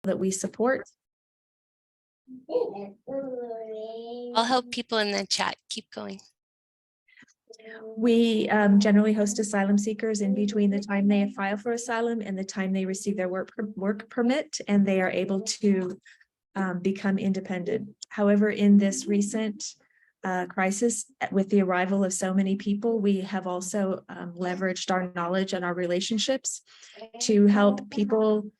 that we support. I'll help people in the chat. Keep going. We generally host asylum seekers in between the time they file for asylum and the time they receive their work permit, and they are able to become independent. However, in this recent crisis, with the arrival of so many people, we have also leveraged our knowledge and our relationships to help people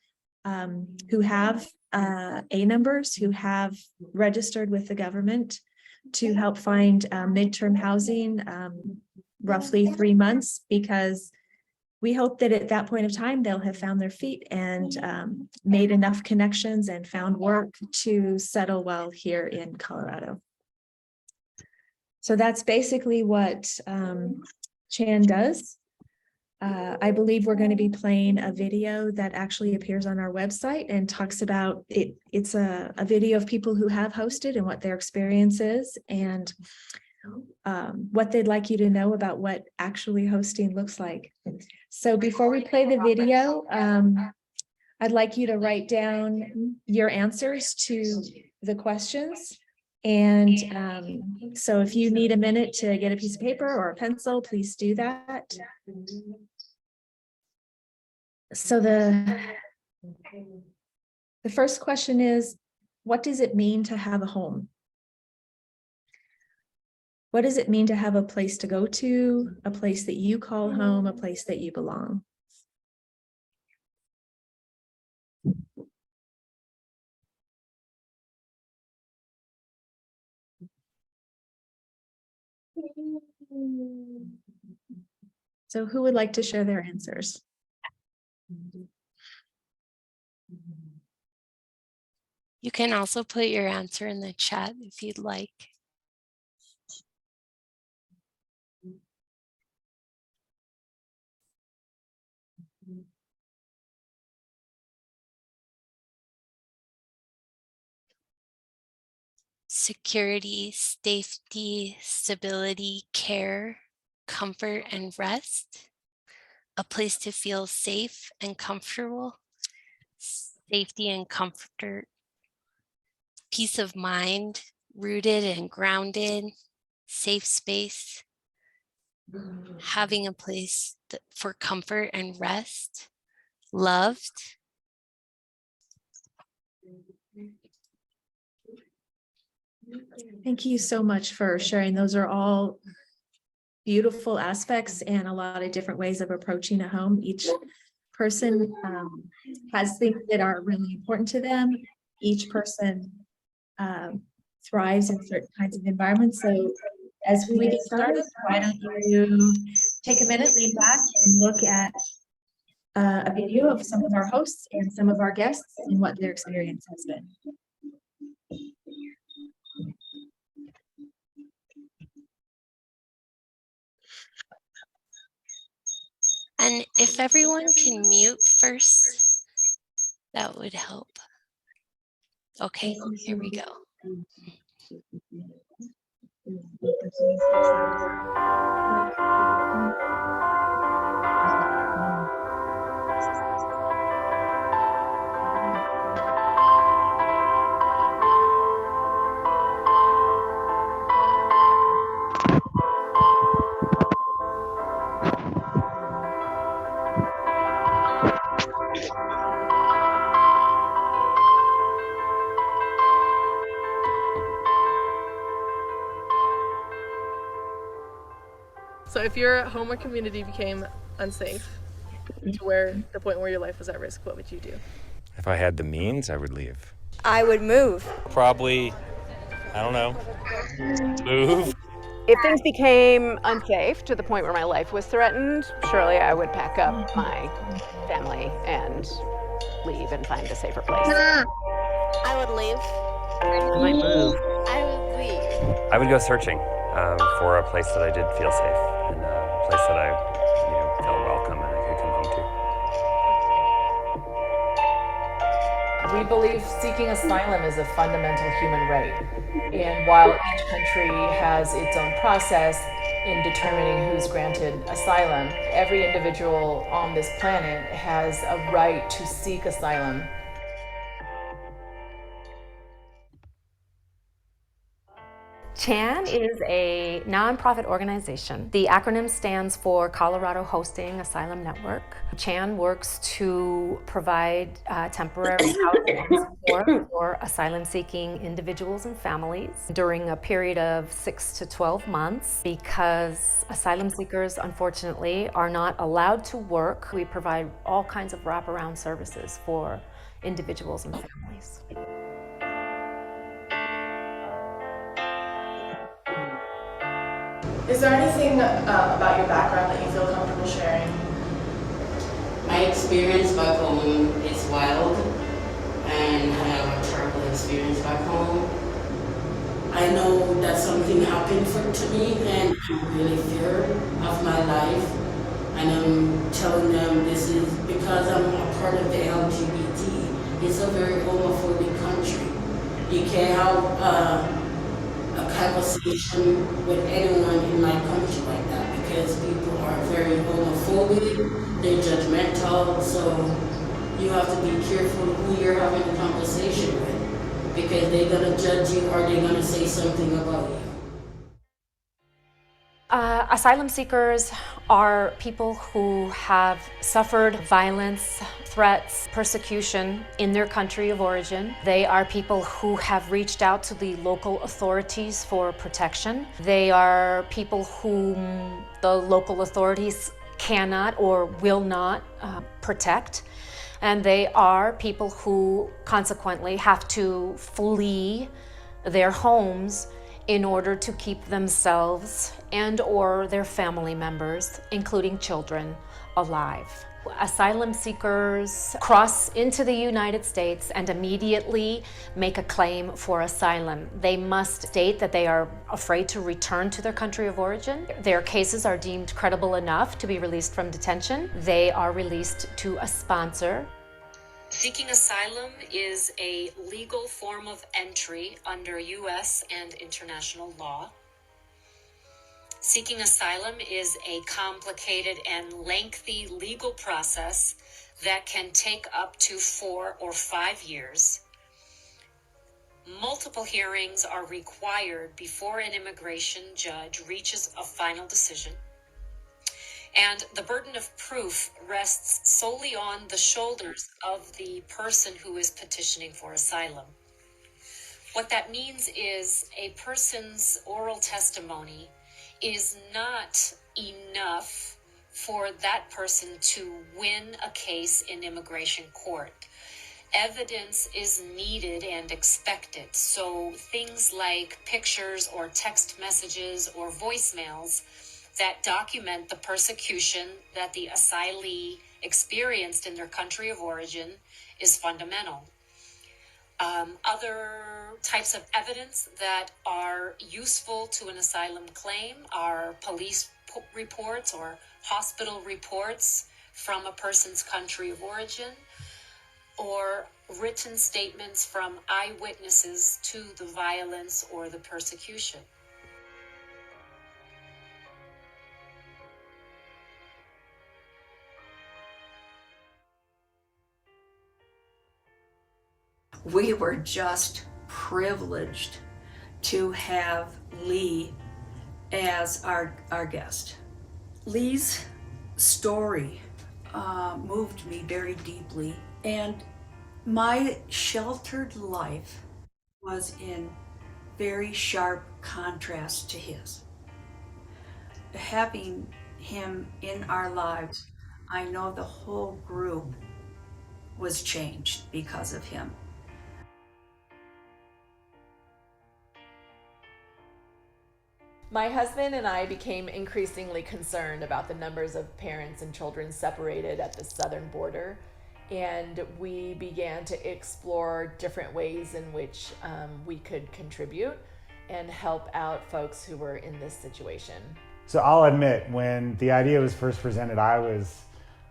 who have A numbers, who have registered with the government, to help find midterm housing, roughly 3 months, because we hope that at that point of time, they'll have found their feet and made enough connections and found work to settle well here in Colorado. So that's basically what Chan does. I believe we're going to be playing a video that actually appears on our website and talks about it. It's a video of people who have hosted and what their experience is, and what they'd like you to know about what actually hosting looks like. So before we play the video, I'd like you to write down your answers to the questions. And so if you need a minute to get a piece of paper or a pencil, please do that. So the first question is, what does it mean to have a home? What does it mean to have a place to go to, a place that you call home, a place that you belong? So who would like to share their answers? You can also put your answer in the chat if you'd like. Security, safety, stability, care, comfort, and rest. A place to feel safe and comfortable. Safety and comfort. Peace of mind, rooted and grounded. Safe space. Having a place for comfort and rest. Loved. Thank you so much for sharing. Those are all beautiful aspects and a lot of different ways of approaching a home. Each person has things that are really important to them. Each person thrives in certain kinds of environments. So as we get started, why don't you take a minute, lean back, and look at a video of some of our hosts and some of our guests and what their experience has been. And if everyone can mute first, that would help. Okay, here we go. So if your home or community became unsafe to the point where your life was at risk, what would you do? If I had the means, I would leave. I would move. Probably, I don't know, move. If things became unsafe to the point where my life was threatened, surely I would pack up my family and leave and find a safer place. I would leave. I might move. I would leave. I would go searching for a place that I did feel safe and a place that I felt welcome and I could come home to. We believe seeking asylum is a fundamental human right. And while each country has its own process in determining who's granted asylum, every individual on this planet has a right to seek asylum. CHAN is a nonprofit organization. The acronym stands for Colorado Hosting Asylum Network. CHAN works to provide temporary housing and support for asylum-seeking individuals and families during a period of 6 to 12 months. Because asylum seekers, unfortunately, are not allowed to work, we provide all kinds of wraparound services for individuals and families. Is there anything about your background that you feel comfortable sharing? My experience back home is wild, and I have a terrible experience back home. I know that something happened to me, and I'm really feared of my life. And I'm telling them this is because I'm a part of the LGBT. It's a very homophobic country. You can't have a conversation with anyone in my country like that because people are very homophobic, they're judgmental, so you have to be careful who you're having a conversation with because they're gonna judge you or they're gonna say something about you. Asylum seekers are people who have suffered violence, threats, persecution in their country of origin. They are people who have reached out to the local authorities for protection. They are people whom the local authorities cannot or will not protect. And they are people who consequently have to flee their homes in order to keep themselves and or their family members, including children, alive. Asylum seekers cross into the United States and immediately make a claim for asylum. They must state that they are afraid to return to their country of origin. Their cases are deemed credible enough to be released from detention. They are released to a sponsor. Seeking asylum is a legal form of entry under U.S. and international law. Seeking asylum is a complicated and lengthy legal process that can take up to 4 or 5 years. Multiple hearings are required before an immigration judge reaches a final decision. And the burden of proof rests solely on the shoulders of the person who is petitioning for asylum. What that means is a person's oral testimony is not enough for that person to win a case in immigration court. Evidence is needed and expected. So things like pictures or text messages or voicemails that document the persecution that the asylee experienced in their country of origin is fundamental. Other types of evidence that are useful to an asylum claim are police reports or hospital reports from a person's country of origin, or written statements from eyewitnesses to the violence or the persecution. We were just privileged to have Lee as our guest. Lee's story moved me very deeply, and my sheltered life was in very sharp contrast to his. Having him in our lives, I know the whole group was changed because of him. My husband and I became increasingly concerned about the numbers of parents and children separated at the southern border, and we began to explore different ways in which we could contribute and help out folks who were in this situation. So I'll admit, when the idea was first presented, I was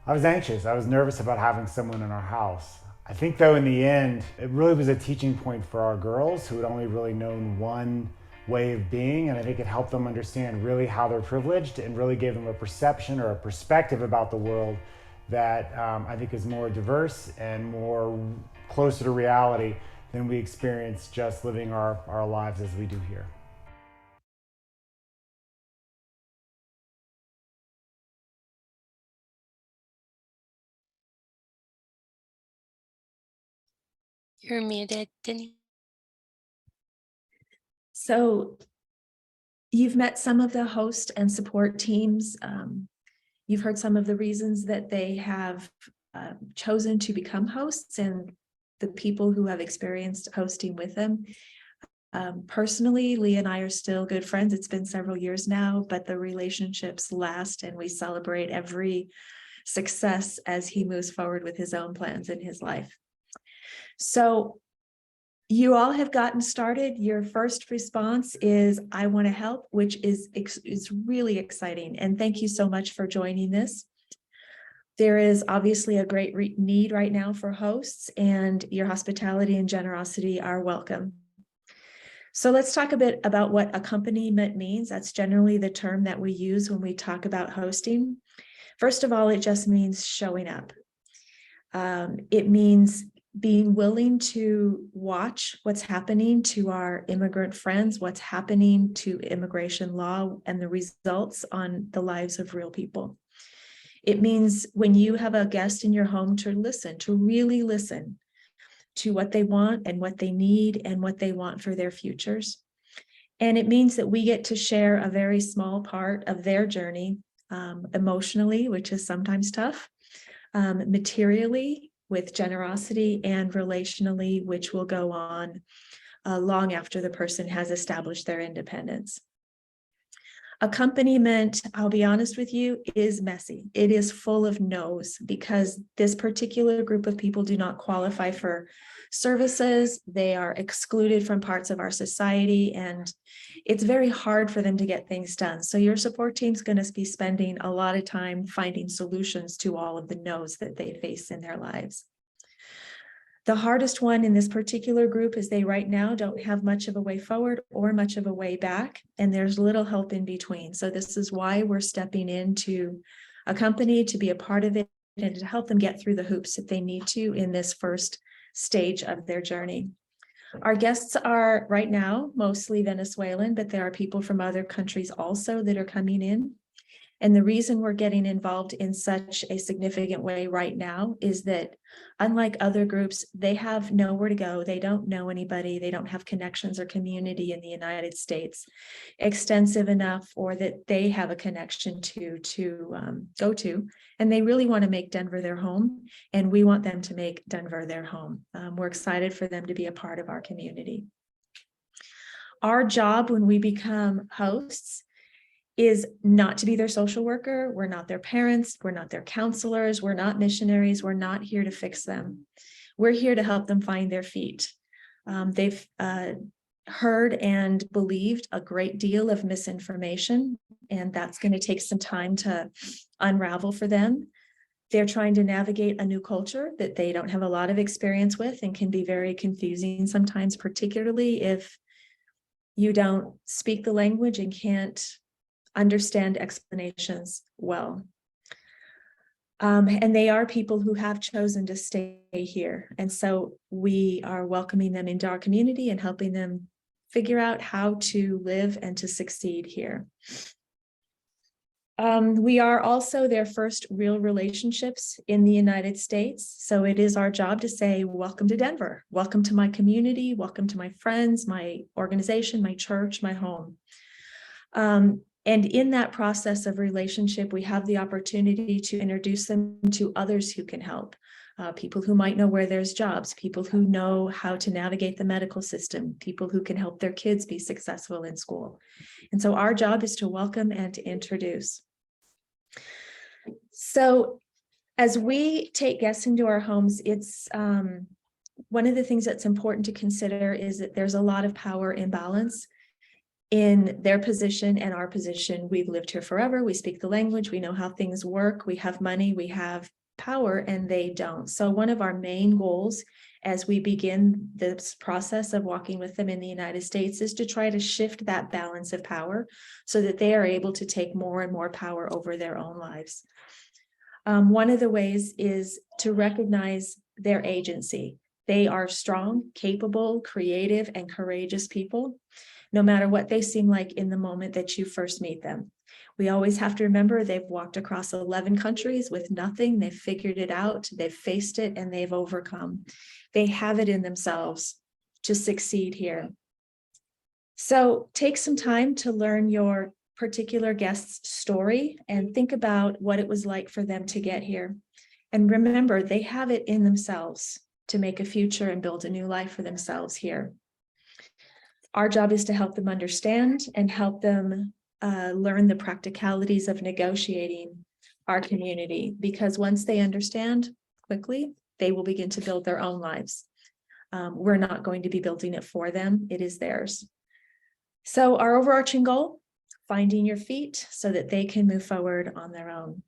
anxious. I was nervous about having someone in our house. I think though in the end, it really was a teaching point for our girls who had only really known one way of being, and I think it helped them understand really how they're privileged and really gave them a perception or a perspective about the world that I think is more diverse and more closer to reality than we experience just living our lives as we do here. You're muted, Denise. So you've met some of the host and support teams. You've heard some of the reasons that they have chosen to become hosts and the people who have experienced hosting with them. Personally, Lee and I are still good friends. It's been several years now, but the relationships last, and we celebrate every success as he moves forward with his own plans in his life. So you all have gotten started. Your first response is, I want to help, which is really exciting. And thank you so much for joining this. There is obviously a great need right now for hosts, and your hospitality and generosity are welcome. So let's talk a bit about what accompaniment means. That's generally the term that we use when we talk about hosting. First of all, it just means showing up. It means being willing to watch what's happening to our immigrant friends, what's happening to immigration law and the results on the lives of real people. It means when you have a guest in your home to listen, to really listen to what they want and what they need and what they want for their futures. And it means that we get to share a very small part of their journey, emotionally, which is sometimes tough, materially with generosity, and relationally, which will go on long after the person has established their independence. Accompaniment, I'll be honest with you, is messy. It is full of no's because this particular group of people do not qualify for services. They are excluded from parts of our society, and it's very hard for them to get things done. So your support team's going to be spending a lot of time finding solutions to all of the no's that they face in their lives. The hardest one in this particular group is they right now don't have much of a way forward or much of a way back, and there's little help in between. So this is why we're stepping in to accompany, to be a part of it, and to help them get through the hoops that they need to in this first stage of their journey. Our guests are right now mostly Venezuelan, but there are people from other countries also that are coming in. And the reason we're getting involved in such a significant way right now is that, unlike other groups, they have nowhere to go. They don't know anybody. They don't have connections or community in the United States extensive enough, or that they have a connection to go to. And they really want to make Denver their home, and we want them to make Denver their home. We're excited for them to be a part of our community. Our job when we become hosts is not to be their social worker. We're not their parents. We're not their counselors. We're not missionaries. We're not here to fix them. We're here to help them find their feet. They've heard and believed a great deal of misinformation, and that's going to take some time to unravel for them. They're trying to navigate a new culture that they don't have a lot of experience with, and can be very confusing sometimes, particularly if you don't speak the language and can't understand explanations well. And they are people who have chosen to stay here. And so we are welcoming them into our community and helping them figure out how to live and to succeed here. We are also their first real relationships in the United States. So it is our job to say, welcome to Denver, welcome to my community, welcome to my friends, my organization, my church, my home. And in that process of relationship, we have the opportunity to introduce them to others who can help. People who might know where there's jobs, people who know how to navigate the medical system, people who can help their kids be successful in school. And so our job is to welcome and to introduce. So as we take guests into our homes, it's one of the things that's important to consider is that there's a lot of power imbalance in their position and our position. We've lived here forever. We speak the language. We know how things work. We have money. We have power, and they don't. So one of our main goals as we begin this process of walking with them in the United States is to try to shift that balance of power so that they are able to take more and more power over their own lives. One of the ways is to recognize their agency. They are strong, capable, creative, and courageous people, no matter what they seem like in the moment that you first meet them. We always have to remember they've walked across 11 countries with nothing. They've figured it out, they've faced it, and they've overcome. They have it in themselves to succeed here. So take some time to learn your particular guest's story and think about what it was like for them to get here. And remember, they have it in themselves to make a future and build a new life for themselves here. Our job is to help them understand and help them learn the practicalities of negotiating our community, because once they understand quickly, they will begin to build their own lives. We're not going to be building it for them, it is theirs. So our overarching goal, finding your feet so that they can move forward on their own.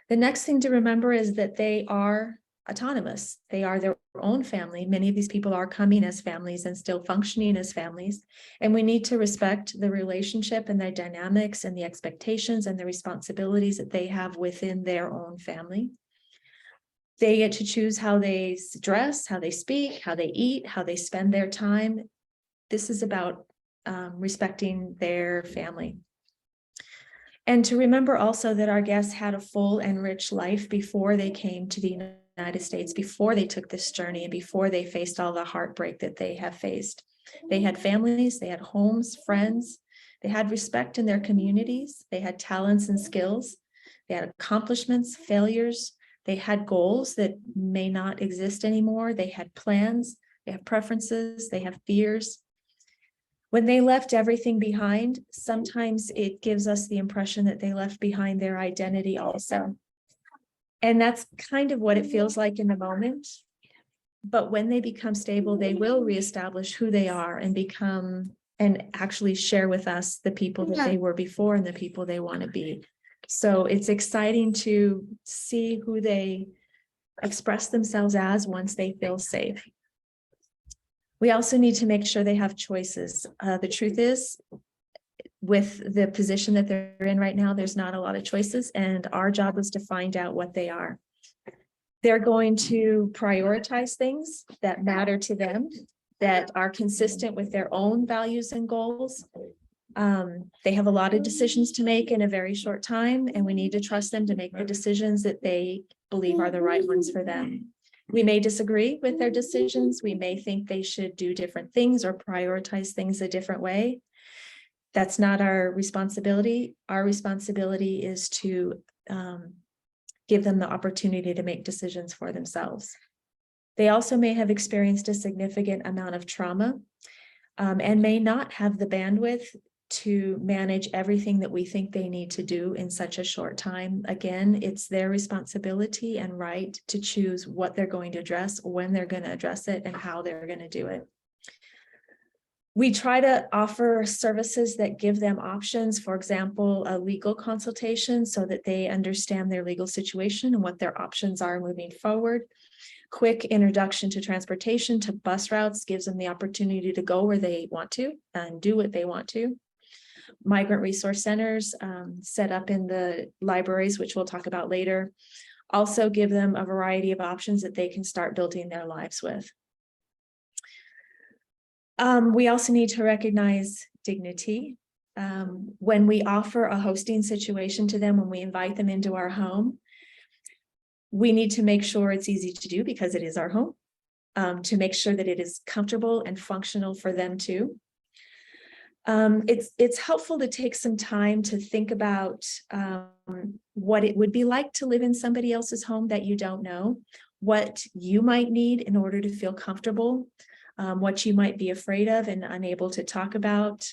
The next thing to remember is that they are autonomous. They are their own family. Many of these people are coming as families and still functioning as families. And we need to respect the relationship and their dynamics and the expectations and the responsibilities that they have within their own family. They get to choose how they dress, how they speak, how they eat, how they spend their time. This is about respecting their family. And to remember also that our guests had a full and rich life before they came to the United States, before they took this journey, and before they faced all the heartbreak that they have faced. They had families, they had homes, friends, they had respect in their communities, they had talents and skills, they had accomplishments, failures, they had goals that may not exist anymore, they had plans, they have preferences, they have fears. When they left everything behind, sometimes it gives us the impression that they left behind their identity also. And that's kind of what it feels like in the moment. But when they become stable, they will reestablish who they are and become and actually share with us the people that they were before and the people they want to be. So it's exciting to see who they express themselves as once they feel safe. We also need to make sure they have choices. The truth is, with the position that they're in right now, there's not a lot of choices, and our job is to find out what they are. They're going to prioritize things that matter to them, that are consistent with their own values and goals. They have a lot of decisions to make in a very short time, and we need to trust them to make the decisions that they believe are the right ones for them. We may disagree with their decisions. We may think they should do different things or prioritize things a different way. That's not our responsibility. Our responsibility is to give them the opportunity to make decisions for themselves. They also may have experienced a significant amount of trauma and may not have the bandwidth to manage everything that we think they need to do in such a short time. Again, it's their responsibility and right to choose what they're going to address, when they're going to address it, and how they're going to do it. We try to offer services that give them options, for example, a legal consultation so that they understand their legal situation and what their options are moving forward. Quick introduction to transportation, to bus routes, gives them the opportunity to go where they want to and do what they want to. Migrant resource centers set up in the libraries, which we'll talk about later, also give them a variety of options that they can start building their lives with. We also need to recognize dignity. When we offer a hosting situation to them, when we invite them into our home, we need to make sure it's easy to do because it is our home, to make sure that it is comfortable and functional for them too. It's helpful to take some time to think about what it would be like to live in somebody else's home that you don't know, what you might need in order to feel comfortable, what you might be afraid of and unable to talk about.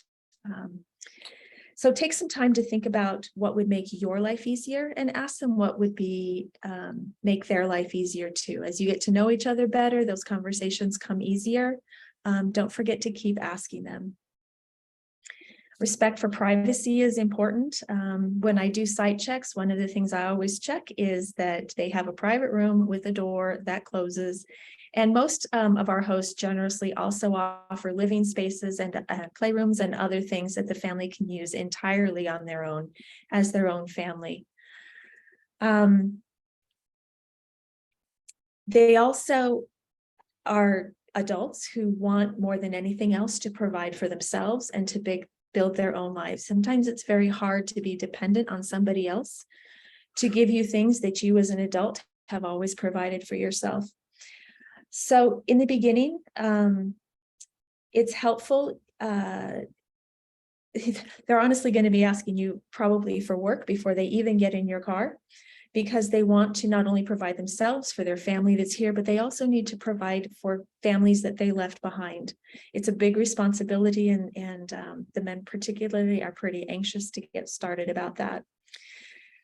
So take some time to think about what would make your life easier and ask them what would be make their life easier too. As you get to know each other better, those conversations come easier. Don't forget to keep asking them. Respect for privacy is important. When I do site checks, one of the things I always check is that they have a private room with a door that closes. And most of our hosts generously also offer living spaces and playrooms and other things that the family can use entirely on their own as their own family. They also are adults who want more than anything else to provide for themselves and to build their own lives. Sometimes it's very hard to be dependent on somebody else to give you things that you as an adult have always provided for yourself. So in the beginning, it's helpful. They're honestly going to be asking you probably for work before they even get in your car, because they want to not only provide themselves for their family that's here, but they also need to provide for families that they left behind. It's a big responsibility, and the men particularly are pretty anxious to get started about that.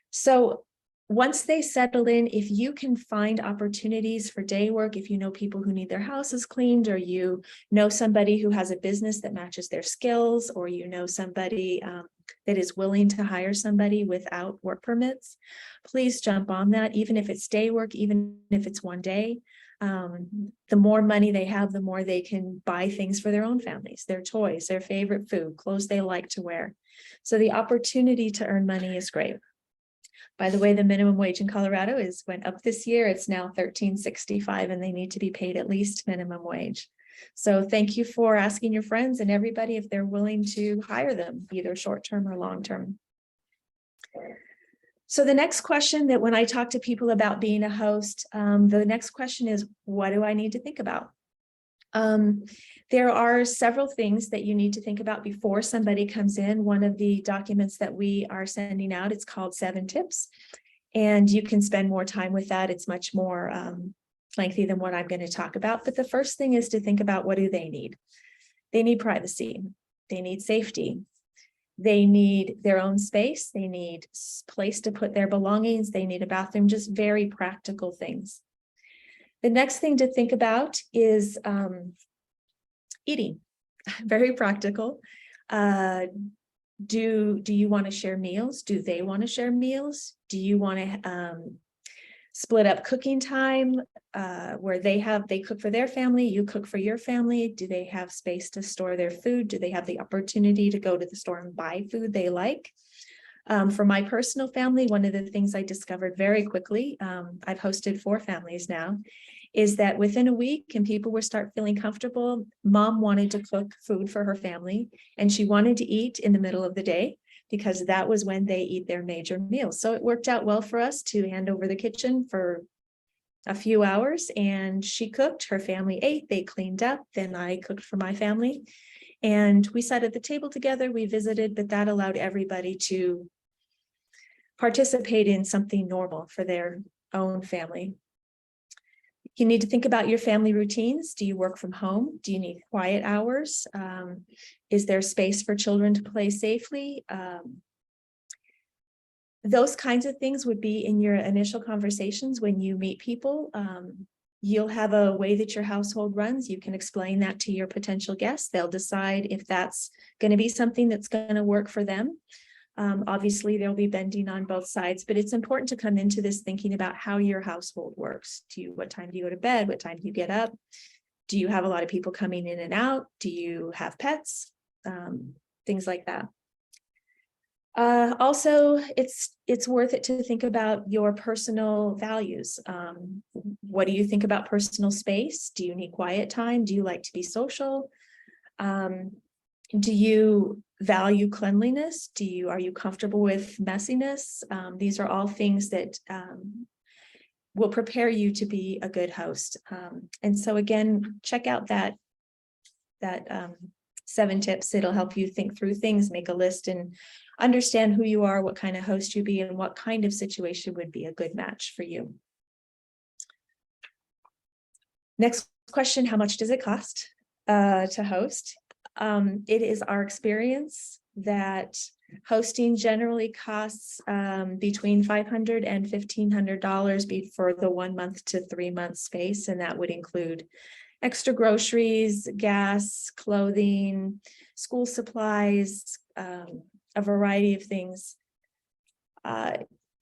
So once they settle in, if you can find opportunities for day work, if you know people who need their houses cleaned, or you know somebody who has a business that matches their skills, or you know somebody that is willing to hire somebody without work permits, please jump on that, even if it's day work, even if it's one day. The more money they have, the more they can buy things for their own families, their toys, their favorite food, clothes they like to wear. So the opportunity to earn money is great. By the way, the minimum wage in Colorado went up this year. It's now $13.65, and they need to be paid at least minimum wage. So thank you for asking your friends and everybody if they're willing to hire them, either short-term or long-term. So the next question that when I talk to people about being a host, the next question is, what do I need to think about? There are several things that you need to think about before somebody comes in. One of the documents that we are sending out, it's called 7 Tips, and you can spend more time with that. It's much more lengthy than what I'm going to talk about. But the first thing is to think about, what do they need? They need privacy. They need safety. They need their own space. They need a place to put their belongings. They need a bathroom, just very practical things. The next thing to think about is eating. Very practical. Do you want to share meals? Do they want to share meals? Do you want to split up cooking time where they cook for their family, you cook for your family? Do they have space to store their food? Do they have the opportunity to go to the store and buy food they like? For my personal family, one of the things I discovered very quickly, I've hosted 4 families now, is that within a week, and people would start feeling comfortable, mom wanted to cook food for her family, and she wanted to eat in the middle of the day, because that was when they eat their major meals. So it worked out well for us to hand over the kitchen for a few hours, and she cooked, her family ate, they cleaned up, then I cooked for my family. And we sat at the table together, we visited, but that allowed everybody to participate in something normal for their own family. You need to think about your family routines. Do you work from home? Do you need quiet hours? Is there space for children to play safely? Those kinds of things would be in your initial conversations when you meet people. You'll have a way that your household runs. You can explain that to your potential guests. They'll decide if that's going to be something that's going to work for them. Obviously, there'll be bending on both sides, but it's important to come into this thinking about how your household works. What time do you go to bed? What time do you get up? Do you have a lot of people coming in and out? Do you have pets? Things like that. Also, it's worth it to think about your personal values. What do you think about personal space? Do you need quiet time? Do you like to be social? Do you value cleanliness? Are you comfortable with messiness? These are all things that will prepare you to be a good host. And so again, check out that 7 tips. It'll help you think through things, make a list, and understand who you are, what kind of host you be, and what kind of situation would be a good match for you. Next question, how much does it cost to host? It is our experience that hosting generally costs between $500 and $1,500 for the 1 month to 3 month space, and that would include extra groceries, gas, clothing, school supplies, a variety of things.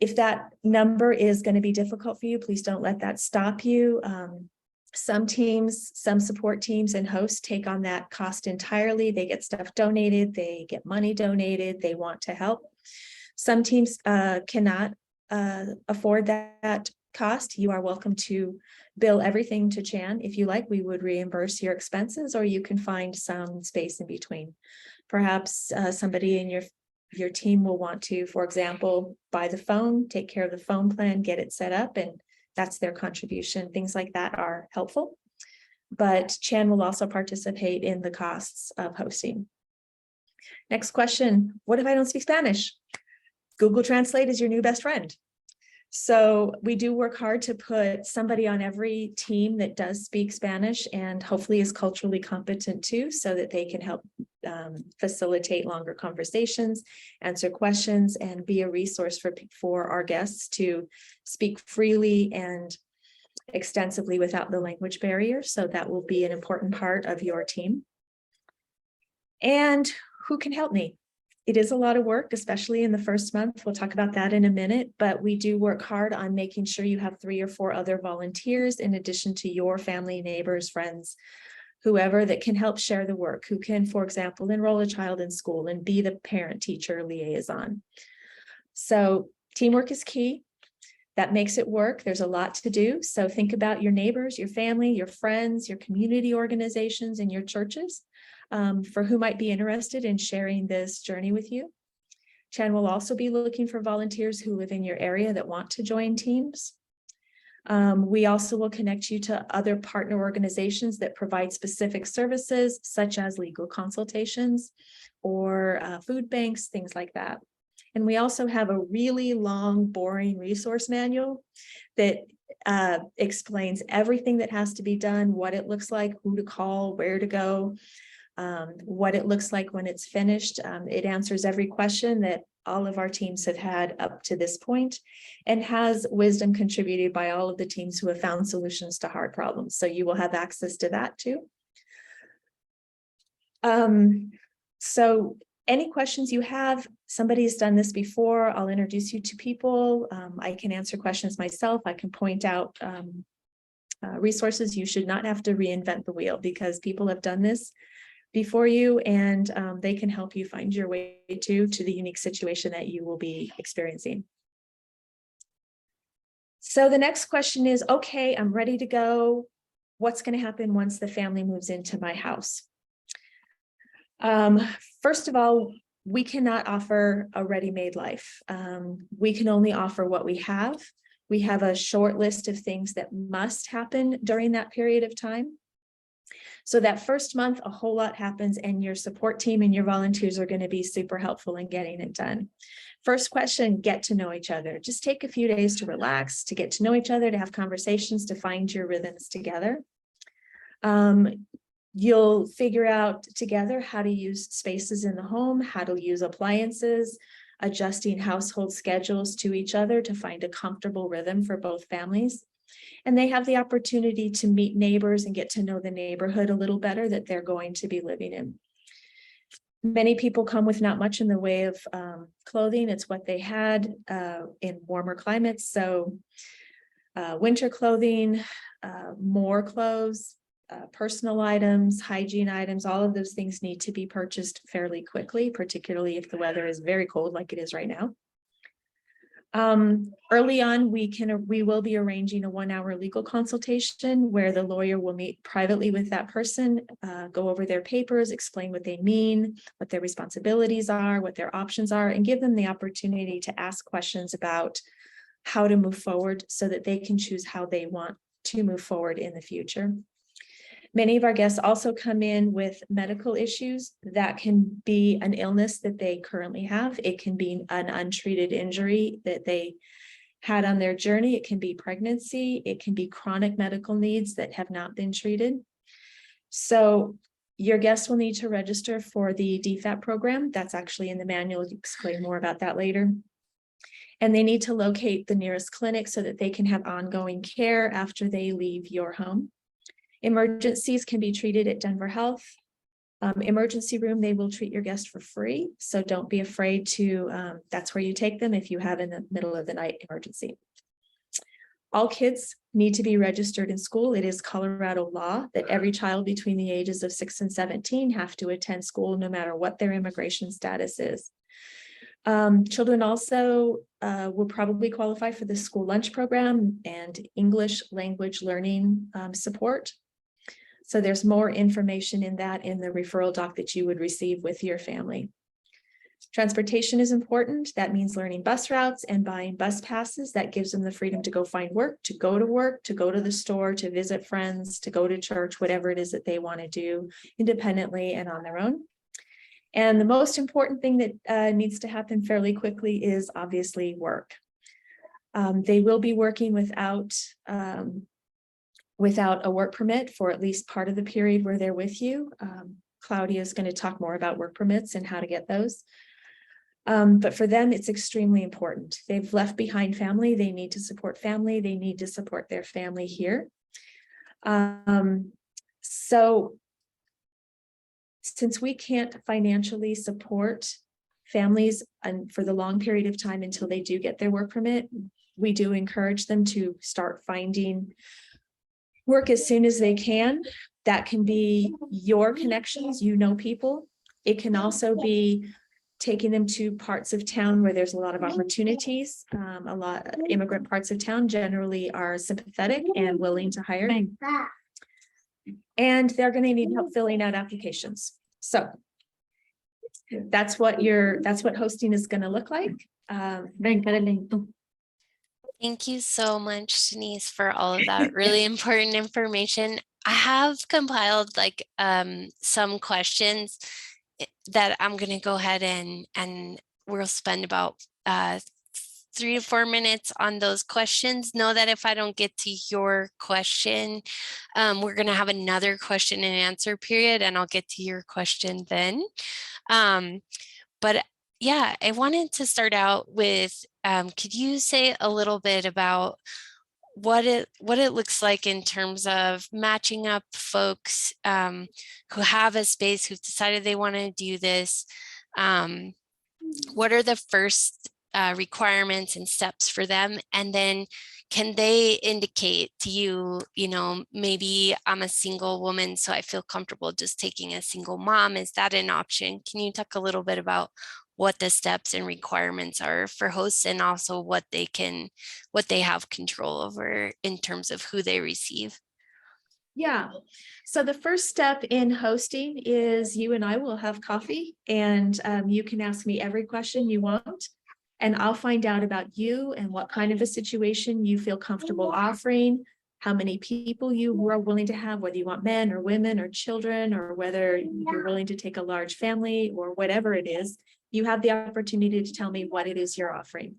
If that number is going to be difficult for you, please don't let that stop you. Some teams, some support teams and hosts take on that cost entirely. They get stuff donated, they get money donated, they want to help. Some teams cannot afford that cost. You are welcome to bill everything to Chan. If you like, we would reimburse your expenses, or you can find some space in between. Perhaps somebody in your team will want to, for example, buy the phone, take care of the phone plan, get it set up, and that's their contribution. Things like that are helpful. but Chan will also participate in the costs of hosting. Next question, what if I don't speak Spanish? Google Translate is your new best friend. So we do work hard to put somebody on every team that does speak Spanish and hopefully is culturally competent too, so that they can help facilitate longer conversations, answer questions, and be a resource for our guests to speak freely and extensively without the language barrier. So that will be an important part of your team. And who can help me? It is a lot of work, especially in the first month. We'll talk about that in a minute, but we do work hard on making sure you have 3 or 4 other volunteers in addition to your family, neighbors, friends, whoever that can help share the work, who can, for example, enroll a child in school and be the parent-teacher liaison. So teamwork is key. That makes it work. There's a lot to do. So think about your neighbors, your family, your friends, your community organizations, and your churches. For who might be interested in sharing this journey with you. Chan will also be looking for volunteers who live in your area that want to join teams. We also will connect you to other partner organizations that provide specific services, such as legal consultations or food banks, things like that. And we also have a really long, boring resource manual that explains everything that has to be done, what it looks like, who to call, where to go. What it looks like when it's finished. It answers every question that all of our teams have had up to this point and has wisdom contributed by all of the teams who have found solutions to hard problems. So you will have access to that too. So any questions you have, somebody has done this before, I'll introduce you to people. I can answer questions myself. I can point out resources. You should not have to reinvent the wheel because people have done this before you, and they can help you find your way to the unique situation that you will be experiencing. So the next question is, okay, I'm ready to go. What's going to happen once the family moves into my house? First of all, we cannot offer a ready-made life. We can only offer what we have. We have a short list of things that must happen during that period of time. So that first month, a whole lot happens and your support team and your volunteers are going to be super helpful in getting it done. First question, get to know each other. Just take a few days to relax, to get to know each other, to have conversations, to find your rhythms together. You'll figure out together how to use spaces in the home, how to use appliances, adjusting household schedules to each other to find a comfortable rhythm for both families. And they have the opportunity to meet neighbors and get to know the neighborhood a little better that they're going to be living in. Many people come with not much in the way of clothing. It's what they had in warmer climates. So winter clothing, more clothes, personal items, hygiene items, all of those things need to be purchased fairly quickly, particularly if the weather is very cold like it is right now. Early on, we will be arranging a 1-hour legal consultation where the lawyer will meet privately with that person, go over their papers, explain what they mean, what their responsibilities are, what their options are, and give them the opportunity to ask questions about how to move forward so that they can choose how they want to move forward in the future. Many of our guests also come in with medical issues. That can be an illness that they currently have. It can be an untreated injury that they had on their journey. It can be pregnancy. It can be chronic medical needs that have not been treated. So your guests will need to register for the DFAP program. That's actually in the manual. You explain more about that later. And they need to locate the nearest clinic so that they can have ongoing care after they leave your home. Emergencies can be treated at Denver Health. Emergency room, they will treat your guest for free. So don't be afraid to, that's where you take them if you have in the middle of the night emergency. All kids need to be registered in school. It is Colorado law that every child between the ages of 6 and 17 have to attend school no matter what their immigration status is. Children also will probably qualify for the school lunch program and English language learning support. So there's more information in that in the referral doc that you would receive with your family. Transportation is important. That means learning bus routes and buying bus passes. That gives them the freedom to go find work, to go to the store, to visit friends, to go to church, whatever it is that they want to do independently and on their own. And the most important thing that needs to happen fairly quickly is obviously work. They will be working without a work permit for at least part of the period where they're with you. Claudia is going to talk more about work permits and how to get those. But for them, it's extremely important. They've left behind family. They need to support family. They need to support their family here. So since we can't financially support families for the long period of time until they do get their work permit, we do encourage them to start finding work as soon as they can. That can be your connections, people. It can also be taking them to parts of town where there's a lot of opportunities. A lot of immigrant parts of town generally are sympathetic and willing to hire. And they're going to need help filling out applications. So that's what hosting is going to look like. Thank you so much, Denise, for all of that really important information. I have compiled some questions that I'm going to go ahead and we'll spend about 3 to 4 minutes on those questions. Know that if I don't get to your question, we're going to have another question and answer period, and I'll get to your question then. But yeah, I wanted to start out with, could you say a little bit about what it looks like in terms of matching up folks who have a space, who've decided they want to do this? What are the first requirements and steps for them? And then can they indicate to you, maybe I'm a single woman, so I feel comfortable just taking a single mom. Is that an option? Can you talk a little bit about what the steps and requirements are for hosts, and also what they have control over in terms of who they receive? Yeah. So the first step in hosting is you and I will have coffee, and you can ask me every question you want, and I'll find out about you and what kind of a situation you feel comfortable offering, how many people you are willing to have, whether you want men or women or children, or whether you're willing to take a large family or whatever it is. You have the opportunity to tell me what it is you're offering.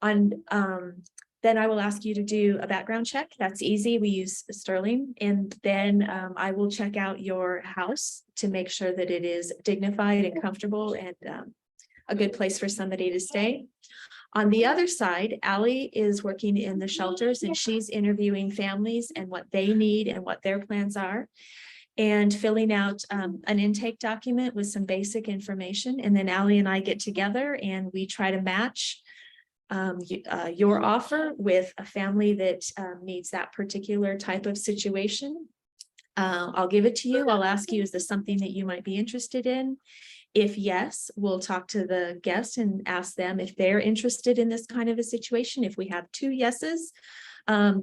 Then I will ask you to do a background check. That's easy. We use Sterling. And then I will check out your house to make sure that it is dignified and comfortable and a good place for somebody to stay. On the other side, Allie is working in the shelters, and she's interviewing families and what they need and what their plans are, and filling out an intake document with some basic information. And then Allie and I get together and we try to match your offer with a family that needs that particular type of situation. I'll give it to you. I'll ask you, is this something that you might be interested in? If yes, we'll talk to the guest and ask them if they're interested in this kind of a situation. If we have 2 yeses,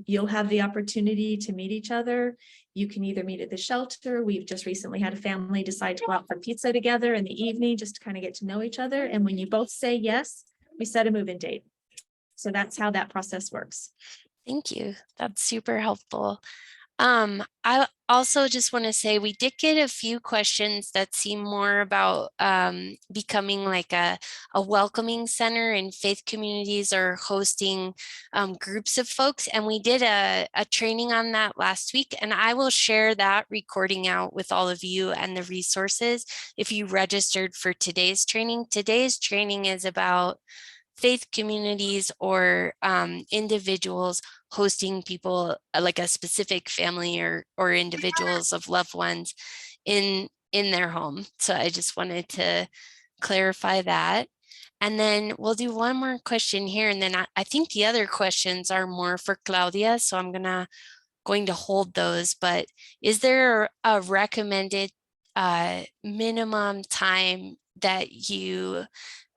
you'll have the opportunity to meet each other. You can either meet at the shelter. We've just recently had a family decide to go out for pizza together in the evening just to kind of get to know each other. And when you both say yes, we set a move-in date. So that's how that process works. Thank you. That's super helpful. I also just want to say we did get a few questions that seem more about becoming like a welcoming center in faith communities or hosting groups of folks. And we did a training on that last week, and I will share that recording out with all of you and the resources if you registered for today's training. Today's training is about faith communities or individuals hosting people, like a specific family or individuals of loved ones in their home. So I just wanted to clarify that. And then we'll do one more question here. And then I think the other questions are more for Claudia. So I'm going to hold those, but is there a recommended minimum time that you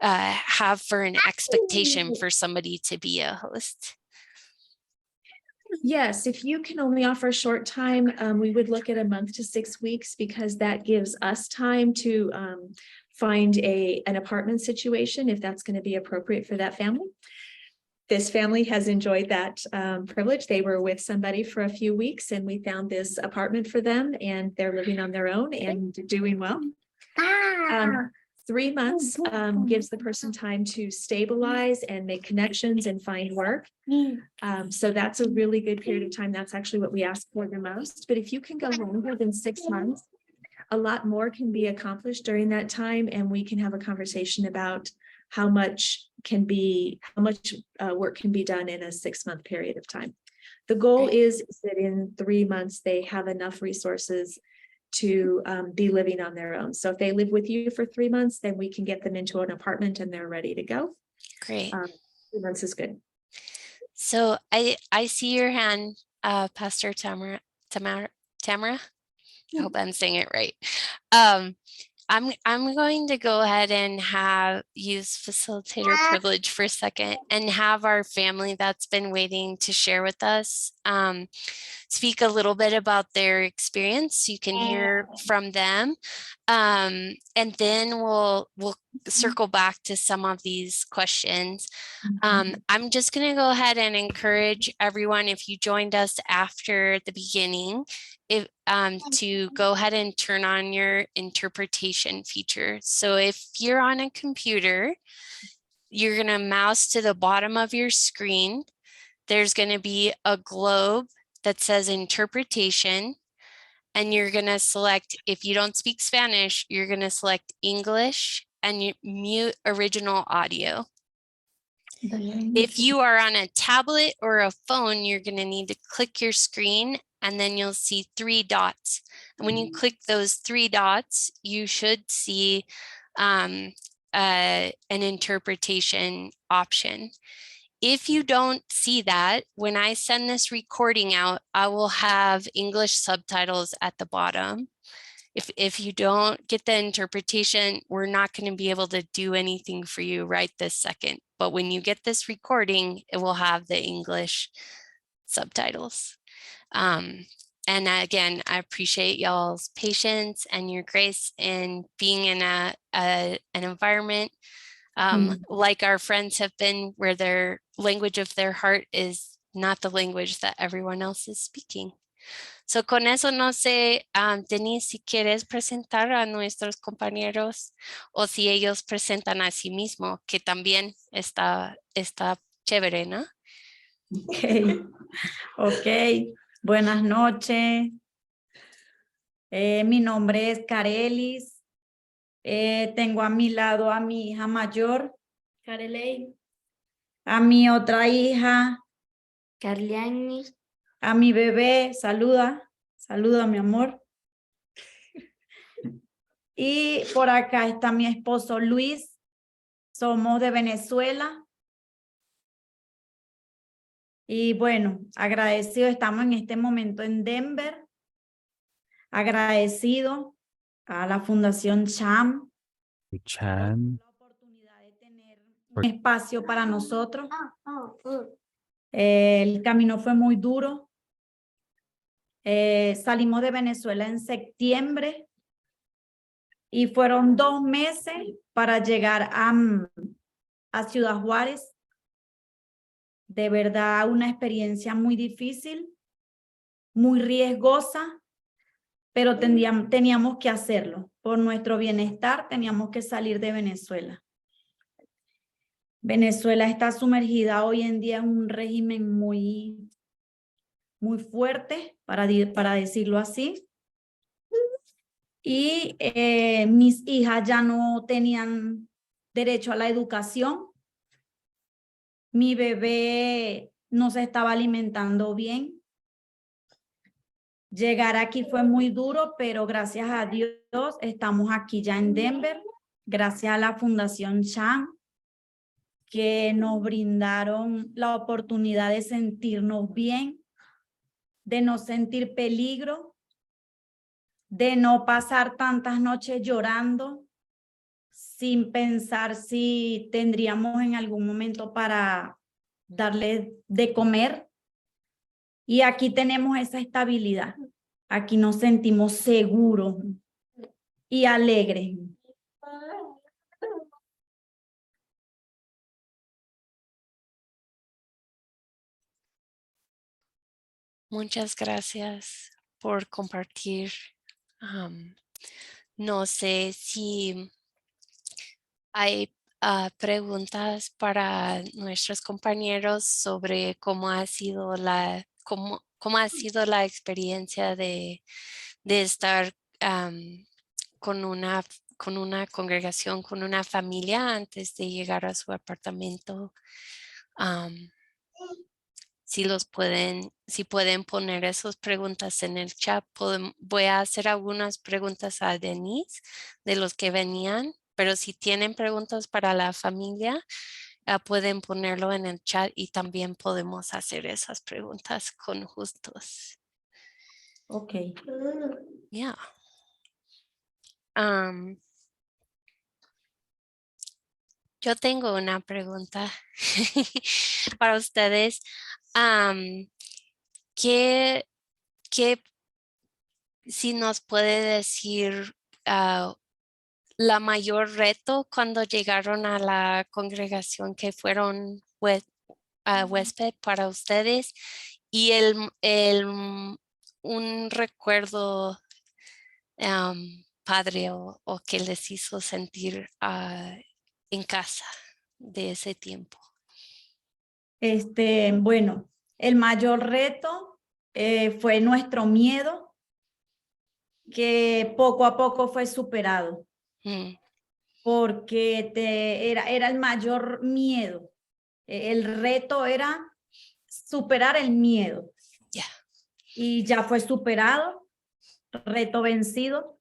have for an expectation for somebody to be a host? Yes, if you can only offer a short time, we would look at a month to 6 weeks because that gives us time to find an apartment situation if that's going to be appropriate for that family. This family has enjoyed that privilege. They were with somebody for a few weeks and we found this apartment for them and they're living on their own and doing well. 3 months gives the person time to stabilize and make connections and find work. So that's a really good period of time. That's actually what we ask for the most. But if you can go longer than 6 months, a lot more can be accomplished during that time. And we can have a conversation about how much work can be done in a 6-month period of time. The goal is that in 3 months, they have enough resources to be living on their own. So if they live with you for 3 months, then we can get them into an apartment and they're ready to go. Great. 3 months is good. So I see your hand, Pastor Tamara. I hope I'm saying it right. I'm going to go ahead and use facilitator privilege for a second and have our family that's been waiting to share with us speak a little bit about their experience so you can hear from them. And then we'll circle back to some of these questions. I'm just going to go ahead and encourage everyone, if you joined us after the beginning, to go ahead and turn on your interpretation feature. So if you're on a computer, you're going to mouse to the bottom of your screen. There's going to be a globe that says interpretation, and you're going to select, if you don't speak Spanish, you're going to select English and you mute original audio. If you are on a tablet or a phone, you're going to need to click your screen and then you'll see 3 dots. And when you click those 3 dots, you should see an interpretation option. If you don't see that, when I send this recording out, I will have English subtitles at the bottom. If you don't get the interpretation, we're not going to be able to do anything for you right this second. But when you get this recording, it will have the English subtitles. And again, I appreciate y'all's patience and your grace in being in an environment like our friends have been, where their language of their heart is not the language that everyone else is speaking. So con eso no sé, Denise, si quieres presentar a nuestros compañeros o si ellos presentan a sí mismos, que también está chévere, ¿no? Ok, buenas noches. Mi nombre es Carelis. Tengo a mi lado a mi hija mayor, Careley, a mi otra hija, Carliani, a mi bebé, saluda mi amor. Y por acá está mi esposo Luis, somos de Venezuela. Y bueno, agradecido, estamos en este momento en Denver, agradecido a la Fundación CHAM, un espacio para nosotros. El camino fue muy duro. Salimos de Venezuela en septiembre y fueron 2 meses para llegar a Ciudad Juárez. De verdad, una experiencia muy difícil, muy riesgosa, pero teníamos que hacerlo. Por nuestro bienestar teníamos que salir de Venezuela. Venezuela está sumergida hoy en día en un régimen muy fuerte, para decirlo así. Y mis hijas ya no tenían derecho a la educación. Mi bebé no se estaba alimentando bien. Llegar aquí fue muy duro, pero gracias a Dios estamos aquí ya en Denver, gracias a la Fundación CHAM, que nos brindaron la oportunidad de sentirnos bien, de no sentir peligro, de no pasar tantas noches llorando, sin pensar si tendríamos en algún momento para darle de comer. Y aquí tenemos esa estabilidad. Aquí nos sentimos seguros y alegres. Muchas gracias por compartir. No sé si hay preguntas para nuestros compañeros sobre cómo ha sido cómo ha sido la experiencia de estar con una congregación, con una familia antes de llegar a su apartamento. Si pueden poner esas preguntas en el chat, voy a hacer algunas preguntas a Denise de los que venían, pero si tienen preguntas para la familia, pueden ponerlo en el chat y también podemos hacer esas preguntas con justos. Ok. Yeah. Yo tengo una pregunta para ustedes. ¿Qué si nos puede decir la mayor reto cuando llegaron a la congregación que fueron huésped para ustedes y un recuerdo padre o que les hizo sentir en casa de ese tiempo? Bueno, el mayor reto fue nuestro miedo, que poco a poco fue superado, porque era el mayor miedo. El reto era superar el miedo. Y ya fue superado, reto vencido.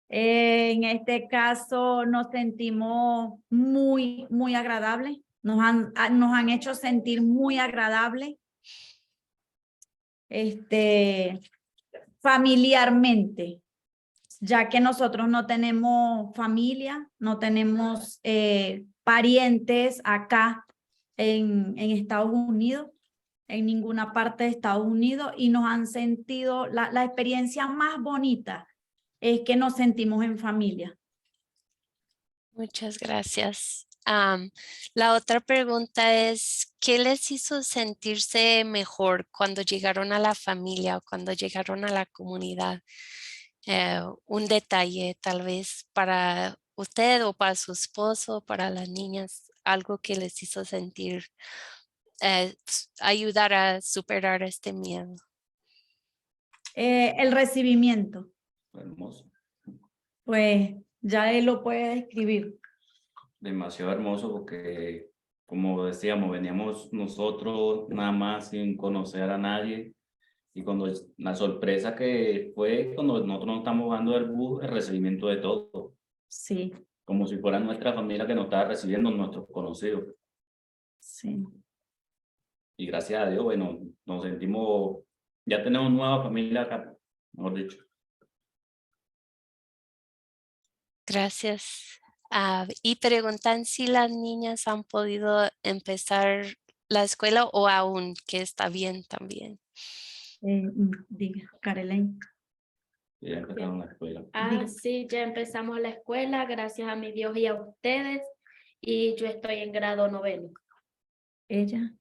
En este caso nos sentimos muy, muy agradables. Nos han hecho sentir muy agradables. Familiarmente, ya que nosotros no tenemos familia, no tenemos parientes acá en Estados Unidos, en ninguna parte de Estados Unidos, y nos han sentido, la experiencia más bonita es que nos sentimos en familia. Muchas gracias. La otra pregunta es, ¿qué les hizo sentirse mejor cuando llegaron a la familia o cuando llegaron a la comunidad? Un detalle tal vez para usted o para su esposo, para las niñas, algo que les hizo sentir, ayudar a superar este miedo. El recibimiento. Hermoso. Pues ya él lo puede describir. Demasiado hermoso porque, como decíamos, veníamos nosotros nada más sin conocer a nadie. Y cuando la sorpresa que fue cuando nosotros nos estamos bajando del bus, el recibimiento de todo. Sí. Como si fuera nuestra familia que nos estaba recibiendo, nuestros conocidos. Sí. Y gracias a Dios, bueno, nos sentimos, ya tenemos nueva familia acá, mejor dicho. Gracias. Y preguntan si las niñas han podido empezar la escuela o aún, que está bien también. Diga, Caroline. Ya empezaron la escuela. Sí, ya empezamos la escuela, gracias a mi Dios y a ustedes, y yo estoy en grado 9. Ella.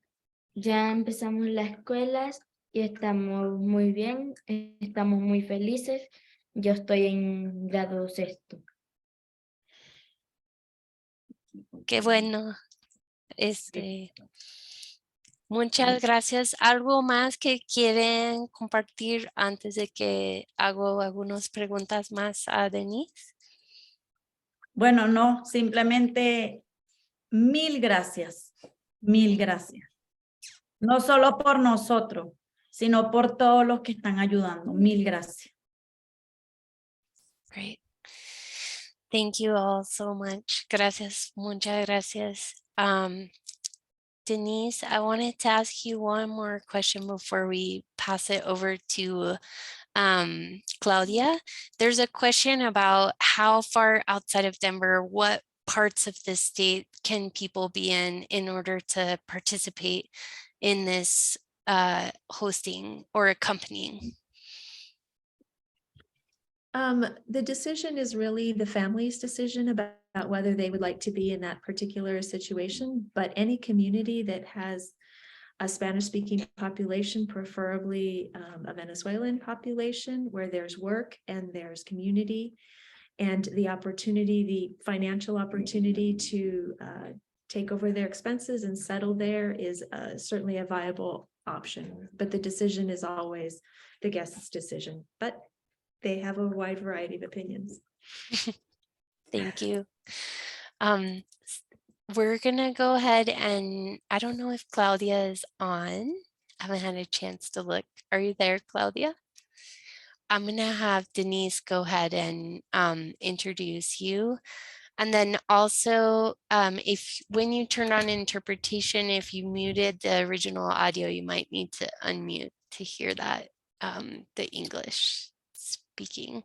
Ya empezamos las escuelas y estamos muy bien, estamos muy felices. Yo estoy en grado 6. Qué bueno. Muchas gracias. ¿Algo más que quieren compartir antes de que hago algunas preguntas más a Denise? Bueno, no, simplemente mil gracias. Mil gracias. No solo por nosotros, sino por todos los que están ayudando. Mil gracias. Great. Thank you all so much. Gracias, muchas gracias. Denise, I wanted to ask you one more question before we pass it over to Claudia. There's a question about how far outside of Denver, what parts of the state can people be in order to participate in this hosting or accompanying? The decision is really the family's decision about whether they would like to be in that particular situation, but any community that has a Spanish-speaking population, preferably a Venezuelan population, where there's work and there's community and the opportunity, the financial opportunity to take over their expenses and settle there is certainly a viable option. But the decision is always the guest's decision. But they have a wide variety of opinions. Thank you. We're gonna go ahead and I don't know if Claudia is on. I haven't had a chance to look. Are you there, Claudia? I'm gonna have Denise go ahead and introduce you. And then also, if when you turn on interpretation, if you muted the original audio, you might need to unmute to hear that, the English speaking.